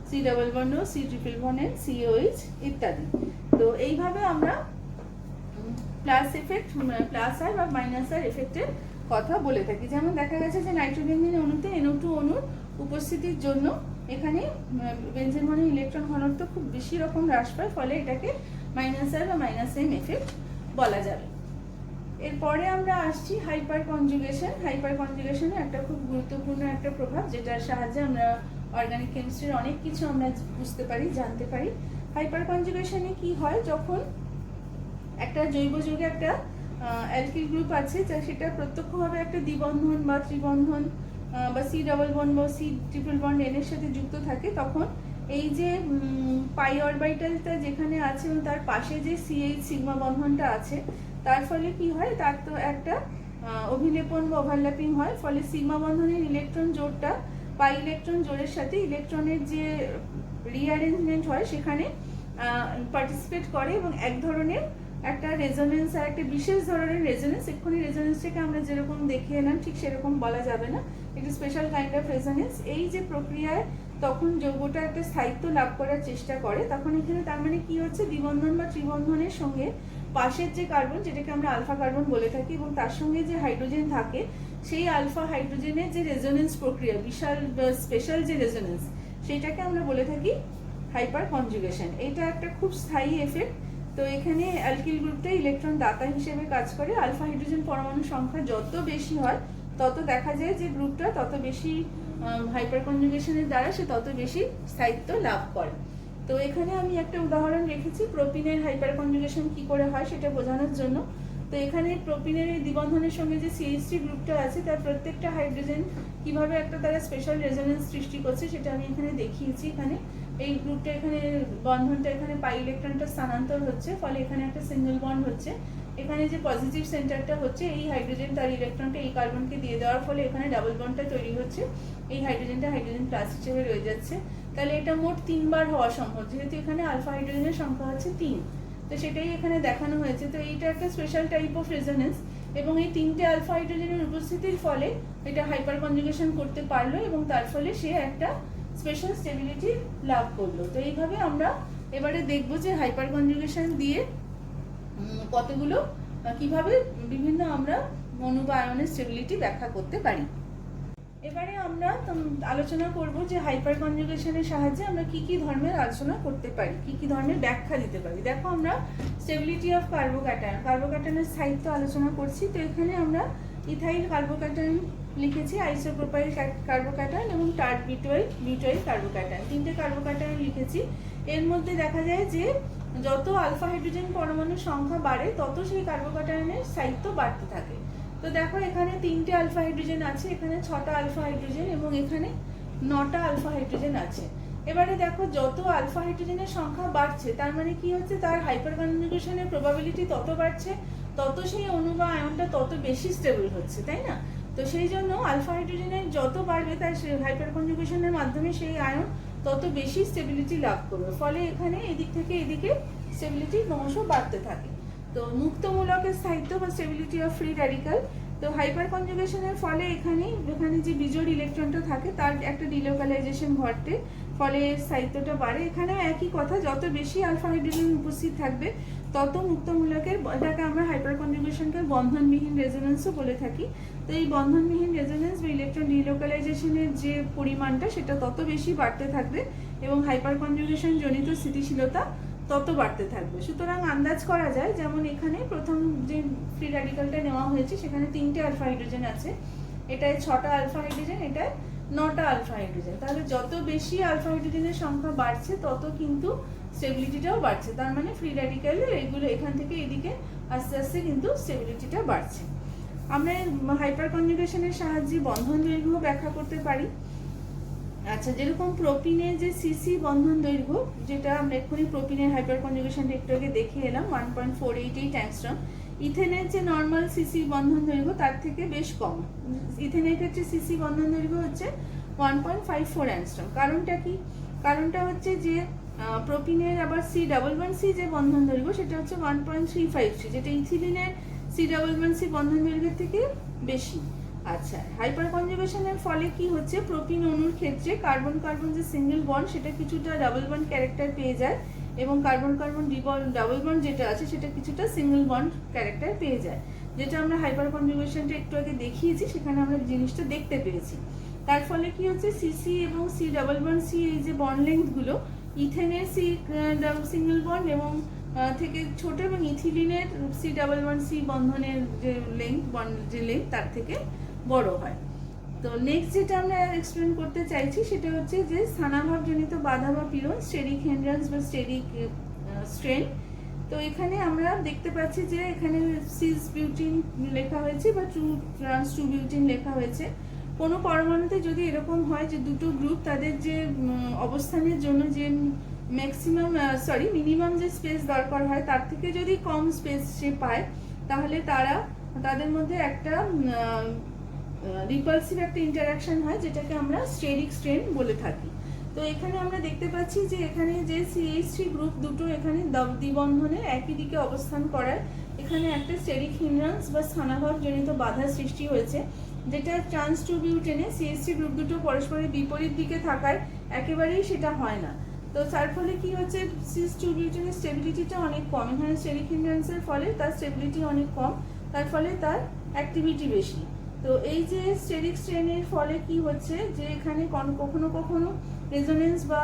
C ডাবল বন্ড ও C triple bond N, COH ইত্যাদি। তো এইভাবে আমরা প্লাস এফেক্ট, প্লাস আর বা মাইনাস আর এফেক্টের কথা বলে থাকি। যেমন দেখা গেছে যে নাইট্রোবেনজিন অণুতে NO2 অণুর উপস্থিতির জন্য এখানে বেনজিন মনে ইলেকট্রন ঘনত্ব খুব বেশি রকম হ্রাস পায়, ফলে এটাকে মাইনাস আর বা মাইনাস এম এফেক্ট বলা যাবে। এরপরে আমরা আসছি হাইপার কনজুগেশন। হাইপার কনজুগেশনে একটা খুব গুরুত্বপূর্ণ একটা প্রভাব, যেটার সাহায্যে আমরা অর্গানিক কেমিস্ট্রির অনেক কিছু আমরা বুঝতে পারি, জানতে পারি। হাইপার কনজুগেশনে কি হয়, যখন একটা জৈব যৌগে একটা অ্যালকিল গ্রুপ আছে, যা সেটা প্রত্যক্ষভাবে একটা দ্বিবন্ধন বা ত্রিবন্ধন বা C ডাবল বন্ড বা C ট্রিপল বন্ড N এর সাথে যুক্ত থাকে, তখন এই যে পাই অরবিটালটা যেখানে আছে এবং তার পাশে যে CH সিগমা বন্ধনটা আছে, তার ফলে কি হয়, তার তো একটা অভিলেপন বা ওভারল্যাপিং হয়। ফলে সিগমা বন্ধনের ইলেকট্রন জোড়টা পাই ইলেকট্রন জোড়ের সাথে ইলেকট্রনের যে রিঅ্যারেঞ্জমেন্ট হয়, সেখানে পার্টিসিপেট করে এবং এক ধরনের একটা রেজোনেন্স আর একটা বিশেষ ধরনের রেজোনেন্স, এক্ষুনি রেজোনেন্সটাকে আমরা যেরকম দেখে এলাম ঠিক সেরকম বলা যাবে না, একটু স্পেশাল কাইন্ড অফ রেজোনেন্স। এই যে প্রক্রিয়ায় তখন যৌগটা একটা স্থায়িত্ব লাভ করার চেষ্টা করে, তখন এখানে তার মানে কি হচ্ছে, দ্বিবন্ধন বা ত্রিবন্ধনের সঙ্গে পাশের যে কার্বন, যেটাকে আমরা আলফা কার্বন বলে থাকি, এবং তার সঙ্গে যে হাইড্রোজেন থাকে, সেই আলফা হাইড্রোজেনের যে রেজোনেন্স প্রক্রিয়া, বিশাল স্পেশাল যে রেজোনেন্স, সেইটাকে আমরা বলে থাকি হাইপার কনজুগেশন। এটা একটা খুব স্থায়ী এফেক্ট। তো এখানে অ্যালকিল গ্রুপটা ইলেকট্রন দাতা হিসেবে কাজ করে। আলফা হাইড্রোজেন পরমাণু সংখ্যা যত বেশি হয় তত দেখা যায় যে গ্রুপটা তত বেশি হাইপার কনজুগেশনের দ্বারা সে তত বেশি স্থায়িত্ব লাভ করে। তো এখানে আমি একটা উদাহরণ রেখেছি প্রোপিনের হাইপার কনজুগেশন কি করে হয় সেটা বোঝানোর জন্য। তো এখানে প্রোপিনের এই দ্বিবন্ধনের সঙ্গে যে CH3 গ্রুপটা আছে তার প্রত্যেকটা হাইড্রোজেন কিভাবে একটা তারা স্পেশাল রেজোনেন্স সৃষ্টি করছে সেটা আমি এখানে দেখিয়েছি। এখানে এই গ্রুপটা, এখানে বন্ধনটা, এখানে পাই ইলেকট্রনটা স্থানান্তর হচ্ছে, ফলে এখানে একটা সিঙ্গেল বন্ড হচ্ছে। এখানে যে পজিটিভ সেন্টারটা হচ্ছে, এই হাইড্রোজেন তার ইলেকট্রনটা এই কার্বনকে দিয়ে দেওয়ার ফলে এখানে ডাবল বন্ডটা তৈরি হচ্ছে, এই হাইড্রোজেনটা হাইড্রোজেন প্লাস হিসেবে রয়ে যাচ্ছে। তাহলে এটা মোট 3 বার হওয়া সম্ভব, যেহেতু এখানে আলফা হাইড্রোজেনের সংখ্যা হচ্ছে 3, তো সেটাই এখানে দেখানো হয়েছে। তো এইটা একটা স্পেশাল টাইপ অফ রেজোনেন্স, এবং এই 3টে আলফা হাইড্রোজেনের উপস্থিতির ফলে এটা হাইপার কনজুগেশন করতে পারলো এবং তার ফলে সে একটা স্পেশাল স্টেবিলিটি লাভ করলো। তো এইভাবে আমরা এবারে দেখবো যে হাইপার কনজুগেশন দিয়ে কতগুলো কিভাবে বিভিন্ন আমরা অণু বা আয়নের স্টেবিলিটি ব্যাখ্যা করতে পারি। এবারে আমরা আলোচনা করব যে হাইপার কনজুগেশনের সাহায্যে আমরা কি কি ধর্মের আলোচনা করতে পারি, কি কি ধর্মের ব্যাখ্যা দিতে পারি। দেখো, আমরা স্টেবিলিটি অফ কার্বোক্যাটায়নের স্থায়িত্ব আলোচনা করছি। তো এখানে আমরা ইথাইল কার্বোক্যাটায়ন লিখেছি, আইসোপ্রোপাইল কার্বোক্যাটায়ন এবং টার্ট বিউটাইল কার্বোক্যাটায়ন, 3টে কার্বোক্যাটায়ন লিখেছি। এর মধ্যে দেখা যায় যে যত আলফা হাইড্রোজেন পরমাণুর সংখ্যা বাড়ে তত সেই কার্বোক্যাটায়নের স্থায়িত্ব বাড়তে থাকে। তো দেখো, এখানে 3টে আলফা হাইড্রোজেন আছে, এখানে 6টা আলফা হাইড্রোজেন এবং এখানে 9টা আলফা হাইড্রোজেন আছে। এবারে দেখো, যত আলফা হাইড্রোজেনের সংখ্যা বাড়ছে তার মানে কি হচ্ছে, তার হাইপার কনজুগেশনের প্রবাবিলিটি তত বাড়ছে, তত সেই অণু বা আয়নটা তত বেশি স্টেবল হচ্ছে, তাই না? তো সেই জন্য আলফা হাইড্রোজেনের যত বাড়বে তার হাইপার কনজুগেশনের মাধ্যমে সেই আয়ন তত বেশি স্টেবিলিটি লাভ করবে, ফলে এখানে এদিক থেকে এদিকে স্টেবিলিটি ক্রমশ বাড়তে থাকে। তো মুক্তমূলকের স্থায়িত্ব বা স্টেবিলিটি অফ ফ্রি র্যাডিক্যাল। তো হাইপার কনজুগেশনের ফলে এখানে যে বিজোড় ইলেকট্রনটা থাকে তার একটা ডিলোকালাইজেশন ঘটে, ফলে স্থায়িত্বটা বাড়ে। এখানেও একই কথা, যত বেশি আলফা হাইড্রোজেন উপস্থিত থাকবে তত মুক্তমূলকের, এটাকে আমরা হাইপার কনজুগেশনকে বন্ধনবিহীন রেজোনেন্সও বলে থাকি। তো এই বন্ধনবিহীন রেজোনেন্স বা ইলেকট্রন ডিলোকালাইজেশনের যে পরিমাণটা সেটা তত বেশি বাড়তে থাকবে এবং হাইপার কনজুগেশন জনিত স্থিতিশীলতা তত বাড়তে থাকবে। সুতরাং আন্দাজ করা যায়, যেমন এখানে প্রথম যে ফ্রি র্যাডিক্যালটা নেওয়া হয়েছে সেখানে 3টে আলফা হাইড্রোজেন আছে, এটায় 6টা আলফা হাইড্রোজেন, এটায় 9টা আলফা হাইড্রোজেন। তাহলে যত বেশি আলফা হাইড্রোজেনের সংখ্যা বাড়ছে তত কিন্তু স্টেবিলিটিটাও বাড়ছে, তার মানে ফ্রি র্যাডিক্যাল এগুলো এখান থেকে এদিকে আস্তে আস্তে কিন্তু স্টেবিলিটিটা বাড়ছে। আমরা হাইপার কনজুগেশনের সাহায্যে বন্ধন দৈর্ঘ্য ব্যাখ্যা করতে পারি। আচ্ছা, যেরকম প্রোপিনের যে সিসি বন্ধন দৈর্ঘ্য, যেটা আমরা এক্ষুনি প্রোপিনের হাইপার কনজুগেশনটা একটু আগে দেখে এলাম 1.488 অ্যাংস্ট্রম, ইথেনের যে নর্মাল সিসি বন্ধন দৈর্ঘ্য তার থেকে বেশ কম। ইথেনের ক্ষেত্রে সিসি বন্ধন দৈর্ঘ্য হচ্ছে 1.54 অ্যাংস্ট্রম। কারণটা কি? কারণটা হচ্ছে যে প্রোপিনের আবার C++C যে বন্ধন দৈর্ঘ্য সেটা হচ্ছে 1.353, যেটা ইথিলিনের C++C বন্ধন দৈর্ঘ্যের থেকে বেশি। আচ্ছা, হাইপার কনজুগেশনের ফলে কি হচ্ছে, প্রোপিন অণুর ক্ষেত্রে কার্বন কার্বন যে সিঙ্গেল বন্ড সেটা কিছুটা ডাবল বন্ড ক্যারেক্টার পেয়ে যায় এবং কার্বন কার্বন ডাবল বন্ড যেটা আছে সেটা কিছুটা সিঙ্গেল বন্ড ক্যারেক্টার পেয়ে যায়, যেটা আমরা হাইপার কনজুগেশনটা একটু আগে দেখিয়েছি, সেখানে আমরা জিনিসটা দেখতে পেয়েছি। তার ফলে কি হচ্ছে, সিসি এবং C++C এই যে বন্ড লেন্থগুলো ইথেনের সিঙ্গেল বন্ড এবং থেকে ছোট এবং ইথিলিনের C++C বন্ধনের যে লেন্থ, বন্ড যে লেন্থ তার থেকে বড় হয়। তো নেক্সট যেটা আমরা এক্সপ্লেন করতে চাইছি সেটা হচ্ছে যে স্থানাভাবজনিত বাধা বা পীড়ন, স্টেরিক হেন্ড্রান্স বা স্টেরিক স্ট্রেন। তো এখানে আমরা দেখতে পাচ্ছি যে এখানে সিস বিউটিন লেখা হয়েছে বা ট্রান্স 2 বিউটিন লেখা হয়েছে। কোনো পরমাণুতে যদি এরকম হয় যে দুটো গ্রুপ তাদের যে অবস্থানের জন্য যে মিনিমাম যে স্পেস দরকার হয় তার থেকে যদি কম স্পেস সে পায়, তাহলে তাদের মধ্যে একটা রিপালসিভ একটা ইন্টারাকশন হয়, যেটাকে আমরা স্টেরিক স্ট্রেন বলে থাকি। তো তো এখানে আমরা দেখতে পাচ্ছি যে এখানে যে CH3 গ্রুপ দুটো এখানে দ্বিবন্ধনে একই দিকে অবস্থান করায় এখানে একটা স্টেরিক হিন্ড্রান্স বা স্থানাভাব জনিত বাধা সৃষ্টি হয়েছে, যেটা ট্রান্স টু বিউটেনে CH3 গ্রুপ দুটো পরস্পরের বিপরীত দিকে থাকায় একেবারেই সেটা হয় না। তো তার ফলে কি হচ্ছে, সিস টু বিউটেনের স্টেবিলিটিটা অনেক কম, এখানে স্টেরিক হিন্ড্রান্সের ফলে তার স্টেবিলিটি অনেক কম, তার ফলে তার অ্যাক্টিভিটি বেশি। তো এই যে স্টেরিক স্ট্রেনের ফলে কি হচ্ছে যে এখানে কখনো কখনো রেজোনেন্স বা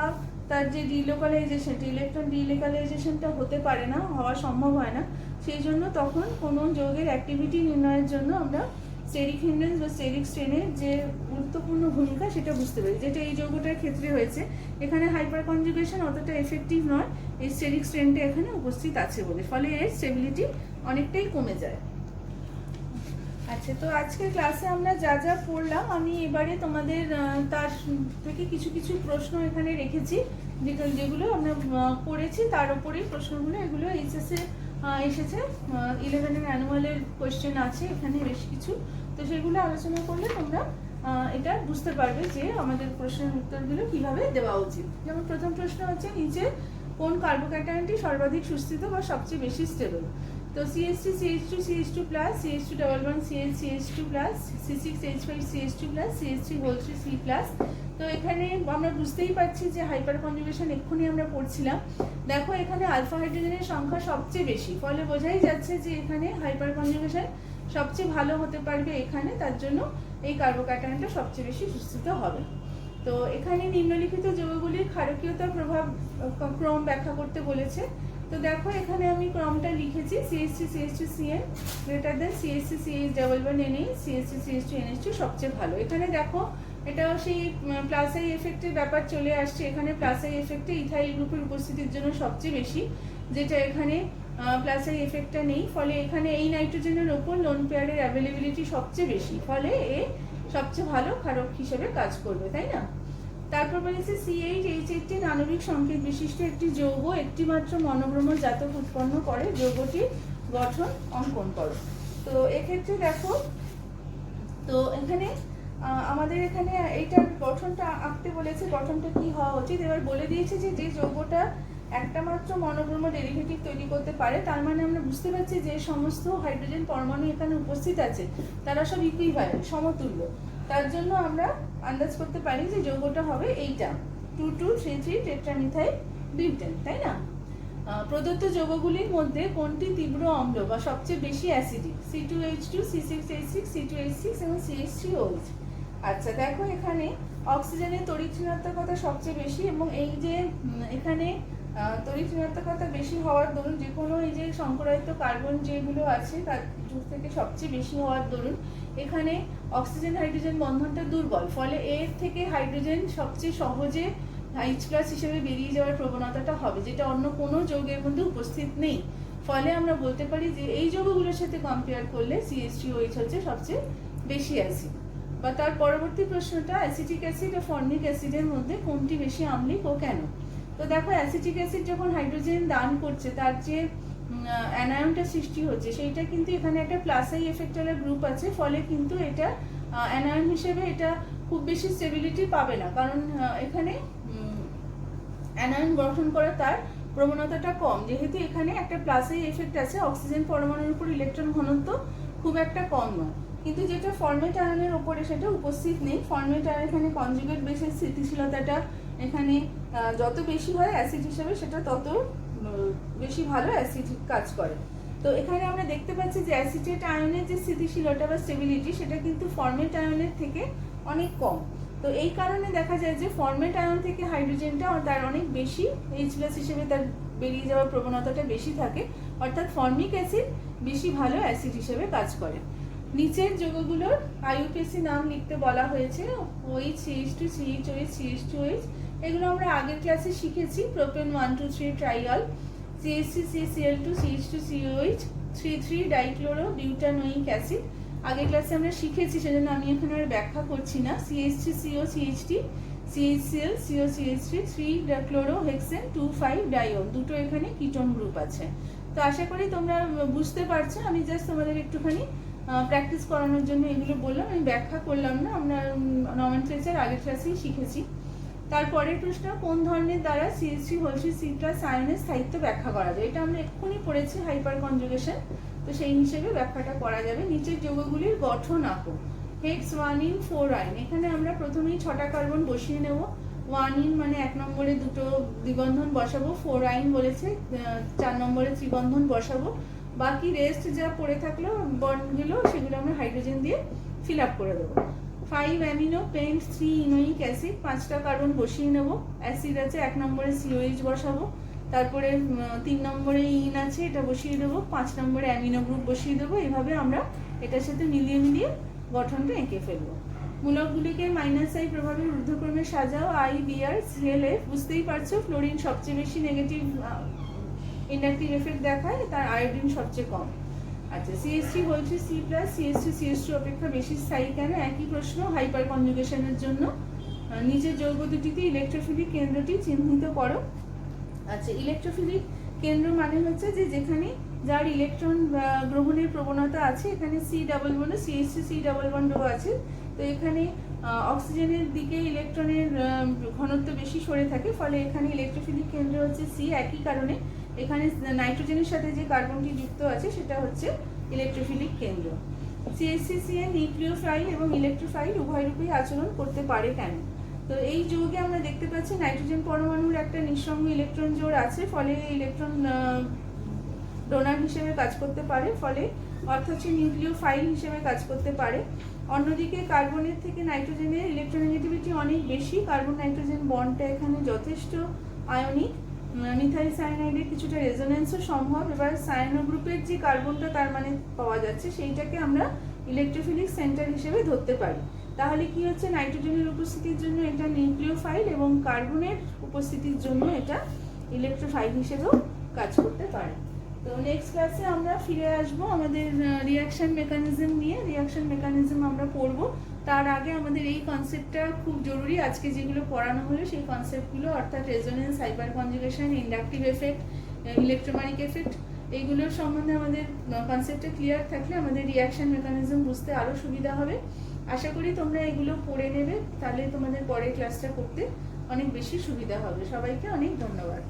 তার যে ডিলোকালাইজেশন, ইলেকট্রন ডিলোকালাইজেশনটা হতে পারে না, হওয়া সম্ভব হয় না। সেই জন্য তখন কোনো যৌগের অ্যাক্টিভিটি নির্ণয়ের জন্য আমরা স্টেরিক হিন্ড্রেন্স বা স্টেরিক স্ট্রেনের যে গুরুত্বপূর্ণ ভূমিকা সেটা বুঝতে পারি, যেটা এই যৌগটার ক্ষেত্রে হয়েছে। এখানে হাইপার কনজুগেশন অতটা এফেক্টিভ নয় এই স্টেরিক স্ট্রেনটা এখানে উপস্থিত আছে বলে, ফলে এর স্টেবিলিটি অনেকটাই কমে যায়। আচ্ছা, তো আজকের ক্লাসে আমরা যা যা পড়লাম আমি এবারে তোমাদের তার থেকে কিছু কিছু প্রশ্ন এখানে রেখেছি, যেগুলো আমরা পড়েছি তার উপরেই প্রশ্নগুলো, এগুলো এইচএসে এসেছে, 11-এর অ্যানুয়ালের কোয়েশ্চেন আছে এখানে বেশ কিছু। তো সেগুলো আলোচনা করলে তোমরা এটা বুঝতে পারবে যে আমাদের প্রশ্নের উত্তরগুলো কিভাবে দেওয়া উচিত। যেমন প্রথম প্রশ্ন হচ্ছে, নিচে কোন কার্বোক্যাটায়নটি সর্বাধিক সুস্থিত বা সবচেয়ে বেশি স্টেবল? তো CH3 CH2 CH2 plus, CH2 double bond CH CH2 plus, C6H5 CH2 plus, CH3 whole 3 C plus. তো এখানে আমরা বুঝতেই পারছি যে হাইপার কনজুগেশন এক্ষুনি আমরা পড়ছিলাম। দেখো এখানে আলফা হাইড্রোজেনের সংখ্যা সবচেয়ে বেশি, ফলে বোঝাই যাচ্ছে যে এখানে হাইপার কনজুগেশন সবচেয়ে ভালো হতে পারবে এখানে, তার জন্য এই কার্বোক্যাটায়নটা সবচেয়ে বেশি সুস্থিত হবে। তো এখানে নিম্নলিখিত যৌগগুলির ক্ষারকীয়তার প্রভাব ক্রম ব্যাখ্যা করতে বলেছে। তো দেখো এখানে আমি ক্রমটা লিখেছি, CH3 CH2 CN greater than CH3 CH double bond NH, CH3 CH2 NH2 সবচেয়ে ভালো। এখানে দেখো এটা সেই প্লাস আই এফেক্টের ব্যাপার চলে আসছে, এখানে প্লাস আই এফেক্টে ইথাইল গ্রুপের উপস্থিতির জন্য সবচেয়ে বেশি, যেটা এখানে প্লাস আই এফেক্টটা নেই, ফলে এখানে এই নাইট্রোজেনের ওপর লোন পেয়ারের অ্যাভেলেবিলিটি সবচেয়ে বেশি, ফলে এ সবচেয়ে ভালো ক্ষারক হিসেবে কাজ করবে, তাই না? তারপর বলেছে C8H8 আণবিক সংকেত বিশিষ্ট একটি যৌগ একটি মাত্র মনোব্রম জাতক উৎপন্ন করে, যৌগটির গঠন অঙ্কন করো। তো এক্ষেত্রে দেখো, তো এখানে আমাদের এখানে এইটার গঠনটা আঁকতে বলেছে, গঠনটা কি হওয়া উচিত। এবার বলে দিয়েছে যে যে যৌগটা একটা মাত্র মনোব্রম ডেরিভেটিভ তৈরি করতে পারে, তার মানে আমরা বুঝতে পারছি যে সমস্ত হাইড্রোজেন পরমাণু এখানে উপস্থিত আছে তারা সব ইকুইভ্যালেন্ট, সমতুল্য। তার জন্য আমরা আন্দাজ করতে পারি যে যৌগটা হবে এইটা 2233 টেট্রামিথাইল বিউটেন, তাই না? প্রদত্ত যৌগগুলির মধ্যে কোনটি তীব্র অম্ল বা সবচেয়ে বেশি অ্যাসিডিক? C2H2 C6H6 C2H6 এবং CH3OH। আচ্ছা দেখো এখানে অক্সিজেনের তড়িৎ ঋণাত্মকতা সবচেয়ে বেশি, এবং এই যে এখানে তড়িৎ ঋণাত্মকতা বেশি হওয়ার দরুন যে কোনো এই যে সংকরায়িত কার্বন যেগুলো আছে তার থেকে সবচেয়ে বেশি হওয়ার দরুন এখানে অক্সিজেন হাইড্রোজেন বন্ধনটা দুর্বল, ফলে এর থেকে হাইড্রোজেন সবচেয়ে সহজে H+ হিসেবে বেরিয়ে যাওয়ার প্রবণতাটা হবে, যেটা অন্য কোনো যৌগের মধ্যে উপস্থিত নেই। ফলে আমরা বলতে পারি যে এই যৌগগুলোর সাথে কম্পেয়ার করলে CH3OH হচ্ছে সবচেয়ে বেশি অ্যাসিড। বা তার পরবর্তী প্রশ্নটা, অ্যাসিটিক অ্যাসিড ও ফর্মিক অ্যাসিডের মধ্যে কোনটি বেশি আম্লিক ও কেন? তো দেখো অ্যাসিটিক অ্যাসিড যখন হাইড্রোজেন দান করছে তার যে অ্যানায়নটা সৃষ্টি হচ্ছে সেইটা কিন্তু এখানে একটা প্লাস আই এফেক্টালের গ্রুপ আছে, ফলে কিন্তু এটা অ্যানায়ন হিসেবে এটা খুব বেশি স্টেবিলিটি পাবে না, কারণ এখানে অ্যানায়ন গঠন করা তার প্রবণতাটা কম, যেহেতু এখানে একটা প্লাস আই এফেক্ট আছে, অক্সিজেন পরমাণুর উপর ইলেকট্রন ঘনত্ব খুব একটা কম নয়। কিন্তু যেটা ফর্মেট আয়নের ওপরে সেটা উপস্থিত নেই, ফর্মেট আয়ন এখানে কনজুগেট বেসের স্থিতিশীলতাটা এখানে যত বেশি হয় অ্যাসিড হিসেবে সেটা তত বেশি ভালো অ্যাসিড কাজ করে। তো এখানে আমরা দেখতে পাচ্ছি যে অ্যাসিটেট আয়নের যে স্থিতিশীলতা বা স্টেবিলিটি সেটা কিন্তু ফর্মেট আয়নের থেকে অনেক কম। তো এই কারণে দেখা যায় যে ফর্মেট আয়ন থেকে হাইড্রোজেনটা তার অনেক বেশি H+ হিসেবে তার বেরিয়ে যাওয়ার প্রবণতাটা বেশি থাকে, অর্থাৎ ফর্মিক অ্যাসিড বেশি ভালো অ্যাসিড হিসেবে কাজ করে। নিচের যৌগগুলোর IUPAC নাম লিখতে বলা হয়েছে, OH CH2 CHOH CH2OH, এগুলো আমরা আগের ক্লাসে শিখেছি। Propane 1,2,3 ট্রাইঅল, CH3CCl2 CH2COH 3,3 dichloro butanoic acid, আগের ক্লাসে আমরা শিখেছি, সেজন্য আমি এখানে আর ব্যাখ্যা করছি না। CH3CO CH3 CHCl COCH3 3 dichloro hexane 2,5 Dion, দুটো এখানে কিটোন গ্রুপ আছে। তো আশা করি তোমরা বুঝতে পারছো, আমি জাস্ট তোমাদের একটুখানি প্র্যাকটিস করানোর জন্য এগুলো বললাম, আমি ব্যাখ্যা করলাম না, আমরা নমেনক্লেচার আগের ক্লাসেই শিখেছি। তারপরের প্রশ্ন, কোন ধরনের দ্বারা CH3 হোলসি C+ আয়নের স্থায়িত্ব ব্যাখ্যা করা যায়? এটা আমরা এক্ষুনি পড়েছি, হাইপার কনজুগেশন, তো সেই হিসেবে ব্যাখ্যাটা করা যাবে। নিচের যৌগগুলির গঠন আঁকো। হেক্স 1 4 আয়ন, এখানে আমরা প্রথমেই 6টা কার্বন বসিয়ে নেব। 1 মানে 1 নম্বরে দুটো দ্বিবন্ধন বসাবো, 4 আয়ন বলেছে 4 নম্বরে ত্রিবন্ধন বসাবো, বাকি রেস্ট যা পড়ে থাকলো বন্ডগুলো সেগুলো আমরা হাইড্রোজেন দিয়ে ফিল আপ করে দেবো। 5 অ্যামিনো পেন্ট 3 ইনোইক অ্যাসিড, 5টা কার্বন বসিয়ে নেব। অ্যাসিড আছে 1 নম্বরে COH বসাবো, তারপরে 3 নম্বরে ইন আছে, এটা বসিয়ে দেবো, 5 নম্বরে অ্যামিনো গ্রুপ বসিয়ে দেবো। এইভাবে আমরা এটার সাথে মিলিয়ে মিলিয়ে গঠনটা এঁকে ফেলবো। মূলকগুলিকে -i প্রভাবের ঊর্ধ্বক্রমে সাজাও, I, Br, ClF। বুঝতেই পারছো ফ্লোরিন সবচেয়ে বেশি নেগেটিভ ইন্ডাকটিভ এফেক্ট দেখায়, তার আয়োডিন সবচেয়ে কম। আচ্ছা, CH3 হোলসি C+, CH3 CH2 অপেক্ষা বেশি স্থায়ী কেন? একই প্রশ্ন, হাইপার কনজুগেশনের জন্য। নিচের যৌগ দুটিতে ইলেকট্রোফিলিক কেন্দ্রটি চিহ্নিত করো। আচ্ছা, ইলেকট্রোফিলিক কেন্দ্র মানে হচ্ছে যে যেখানে যার ইলেকট্রন গ্রহণের প্রবণতা আছে, এখানে C double bond CH3 C double বন্ডও আছে, তো এখানে অক্সিজেনের দিকে ইলেকট্রনের ঘনত্ব বেশি সরে থাকে, ফলে এখানে ইলেকট্রোফিলিক কেন্দ্র হচ্ছে C। একই কারণে এখানে নাইট্রোজেনের সাথে যে কার্বনটি যুক্ত আছে সেটা হচ্ছে ইলেকট্রোফিলিক কেন্দ্র। CH3CN নিউক্লিওফাইল এবং ইলেকট্রোফাইল উভয় রূপেই আচরণ করতে পারে কেন? তো এই যৌগে আমরা দেখতে পাচ্ছি নাইট্রোজেন পরমাণুর একটা নিঃসঙ্গ ইলেকট্রন জোড় আছে, ফলে ইলেকট্রন ডোনার হিসেবে কাজ করতে পারে, ফলে অর্থাৎ নিউক্লিওফাইল হিসেবে কাজ করতে পারে। অন্যদিকে কার্বনের থেকে নাইট্রোজেনের ইলেকট্রোনেগেটিভিটি অনেক বেশি, কার্বন নাইট্রোজেন বন্ডটা এখানে যথেষ্ট আয়নিক। মিথাইল সায়ানাইডের কিছুটা রেজোনেন্সও সম্ভব। এবার সায়ানো গ্রুপের যে কার্বনটা তার মানে পাওয়া যাচ্ছে, সেইটাকে আমরা ইলেকট্রোফিলিক সেন্টার হিসেবে ধরতে পারি। তাহলে কি হচ্ছে, নাইট্রোজেনের উপস্থিতির জন্য এটা নিউক্লিওফাইল এবং কার্বনের উপস্থিতির জন্য এটা ইলেকট্রোফাইল হিসেবেও কাজ করতে পারে। তো নেক্সট ক্লাসে আমরা ফিরে আসব আমাদের রিয়াকশন মেকানিজম নিয়ে। রিয়াকশন মেকানিজম আমরা পড়ব, তার আগে আমাদের এই কনসেপ্টটা খুব জরুরি। আজকে যেগুলো পড়ানো হলো সেই কনসেপ্টগুলো, অর্থাৎ resonance, hyper conjugation, inductive effect, electromagnetic effect, এইগুলোর সম্বন্ধে আমাদের কনসেপ্টটা ক্লিয়ার থাকলে আমাদের রিয়াকশন মেকানিজম বুঝতে আরও সুবিধা হবে। আশা করি তোমরা এগুলো পড়ে নেবে, তাহলে তোমাদের পরের ক্লাসটা করতে অনেক বেশি সুবিধা হবে। সবাইকে অনেক ধন্যবাদ।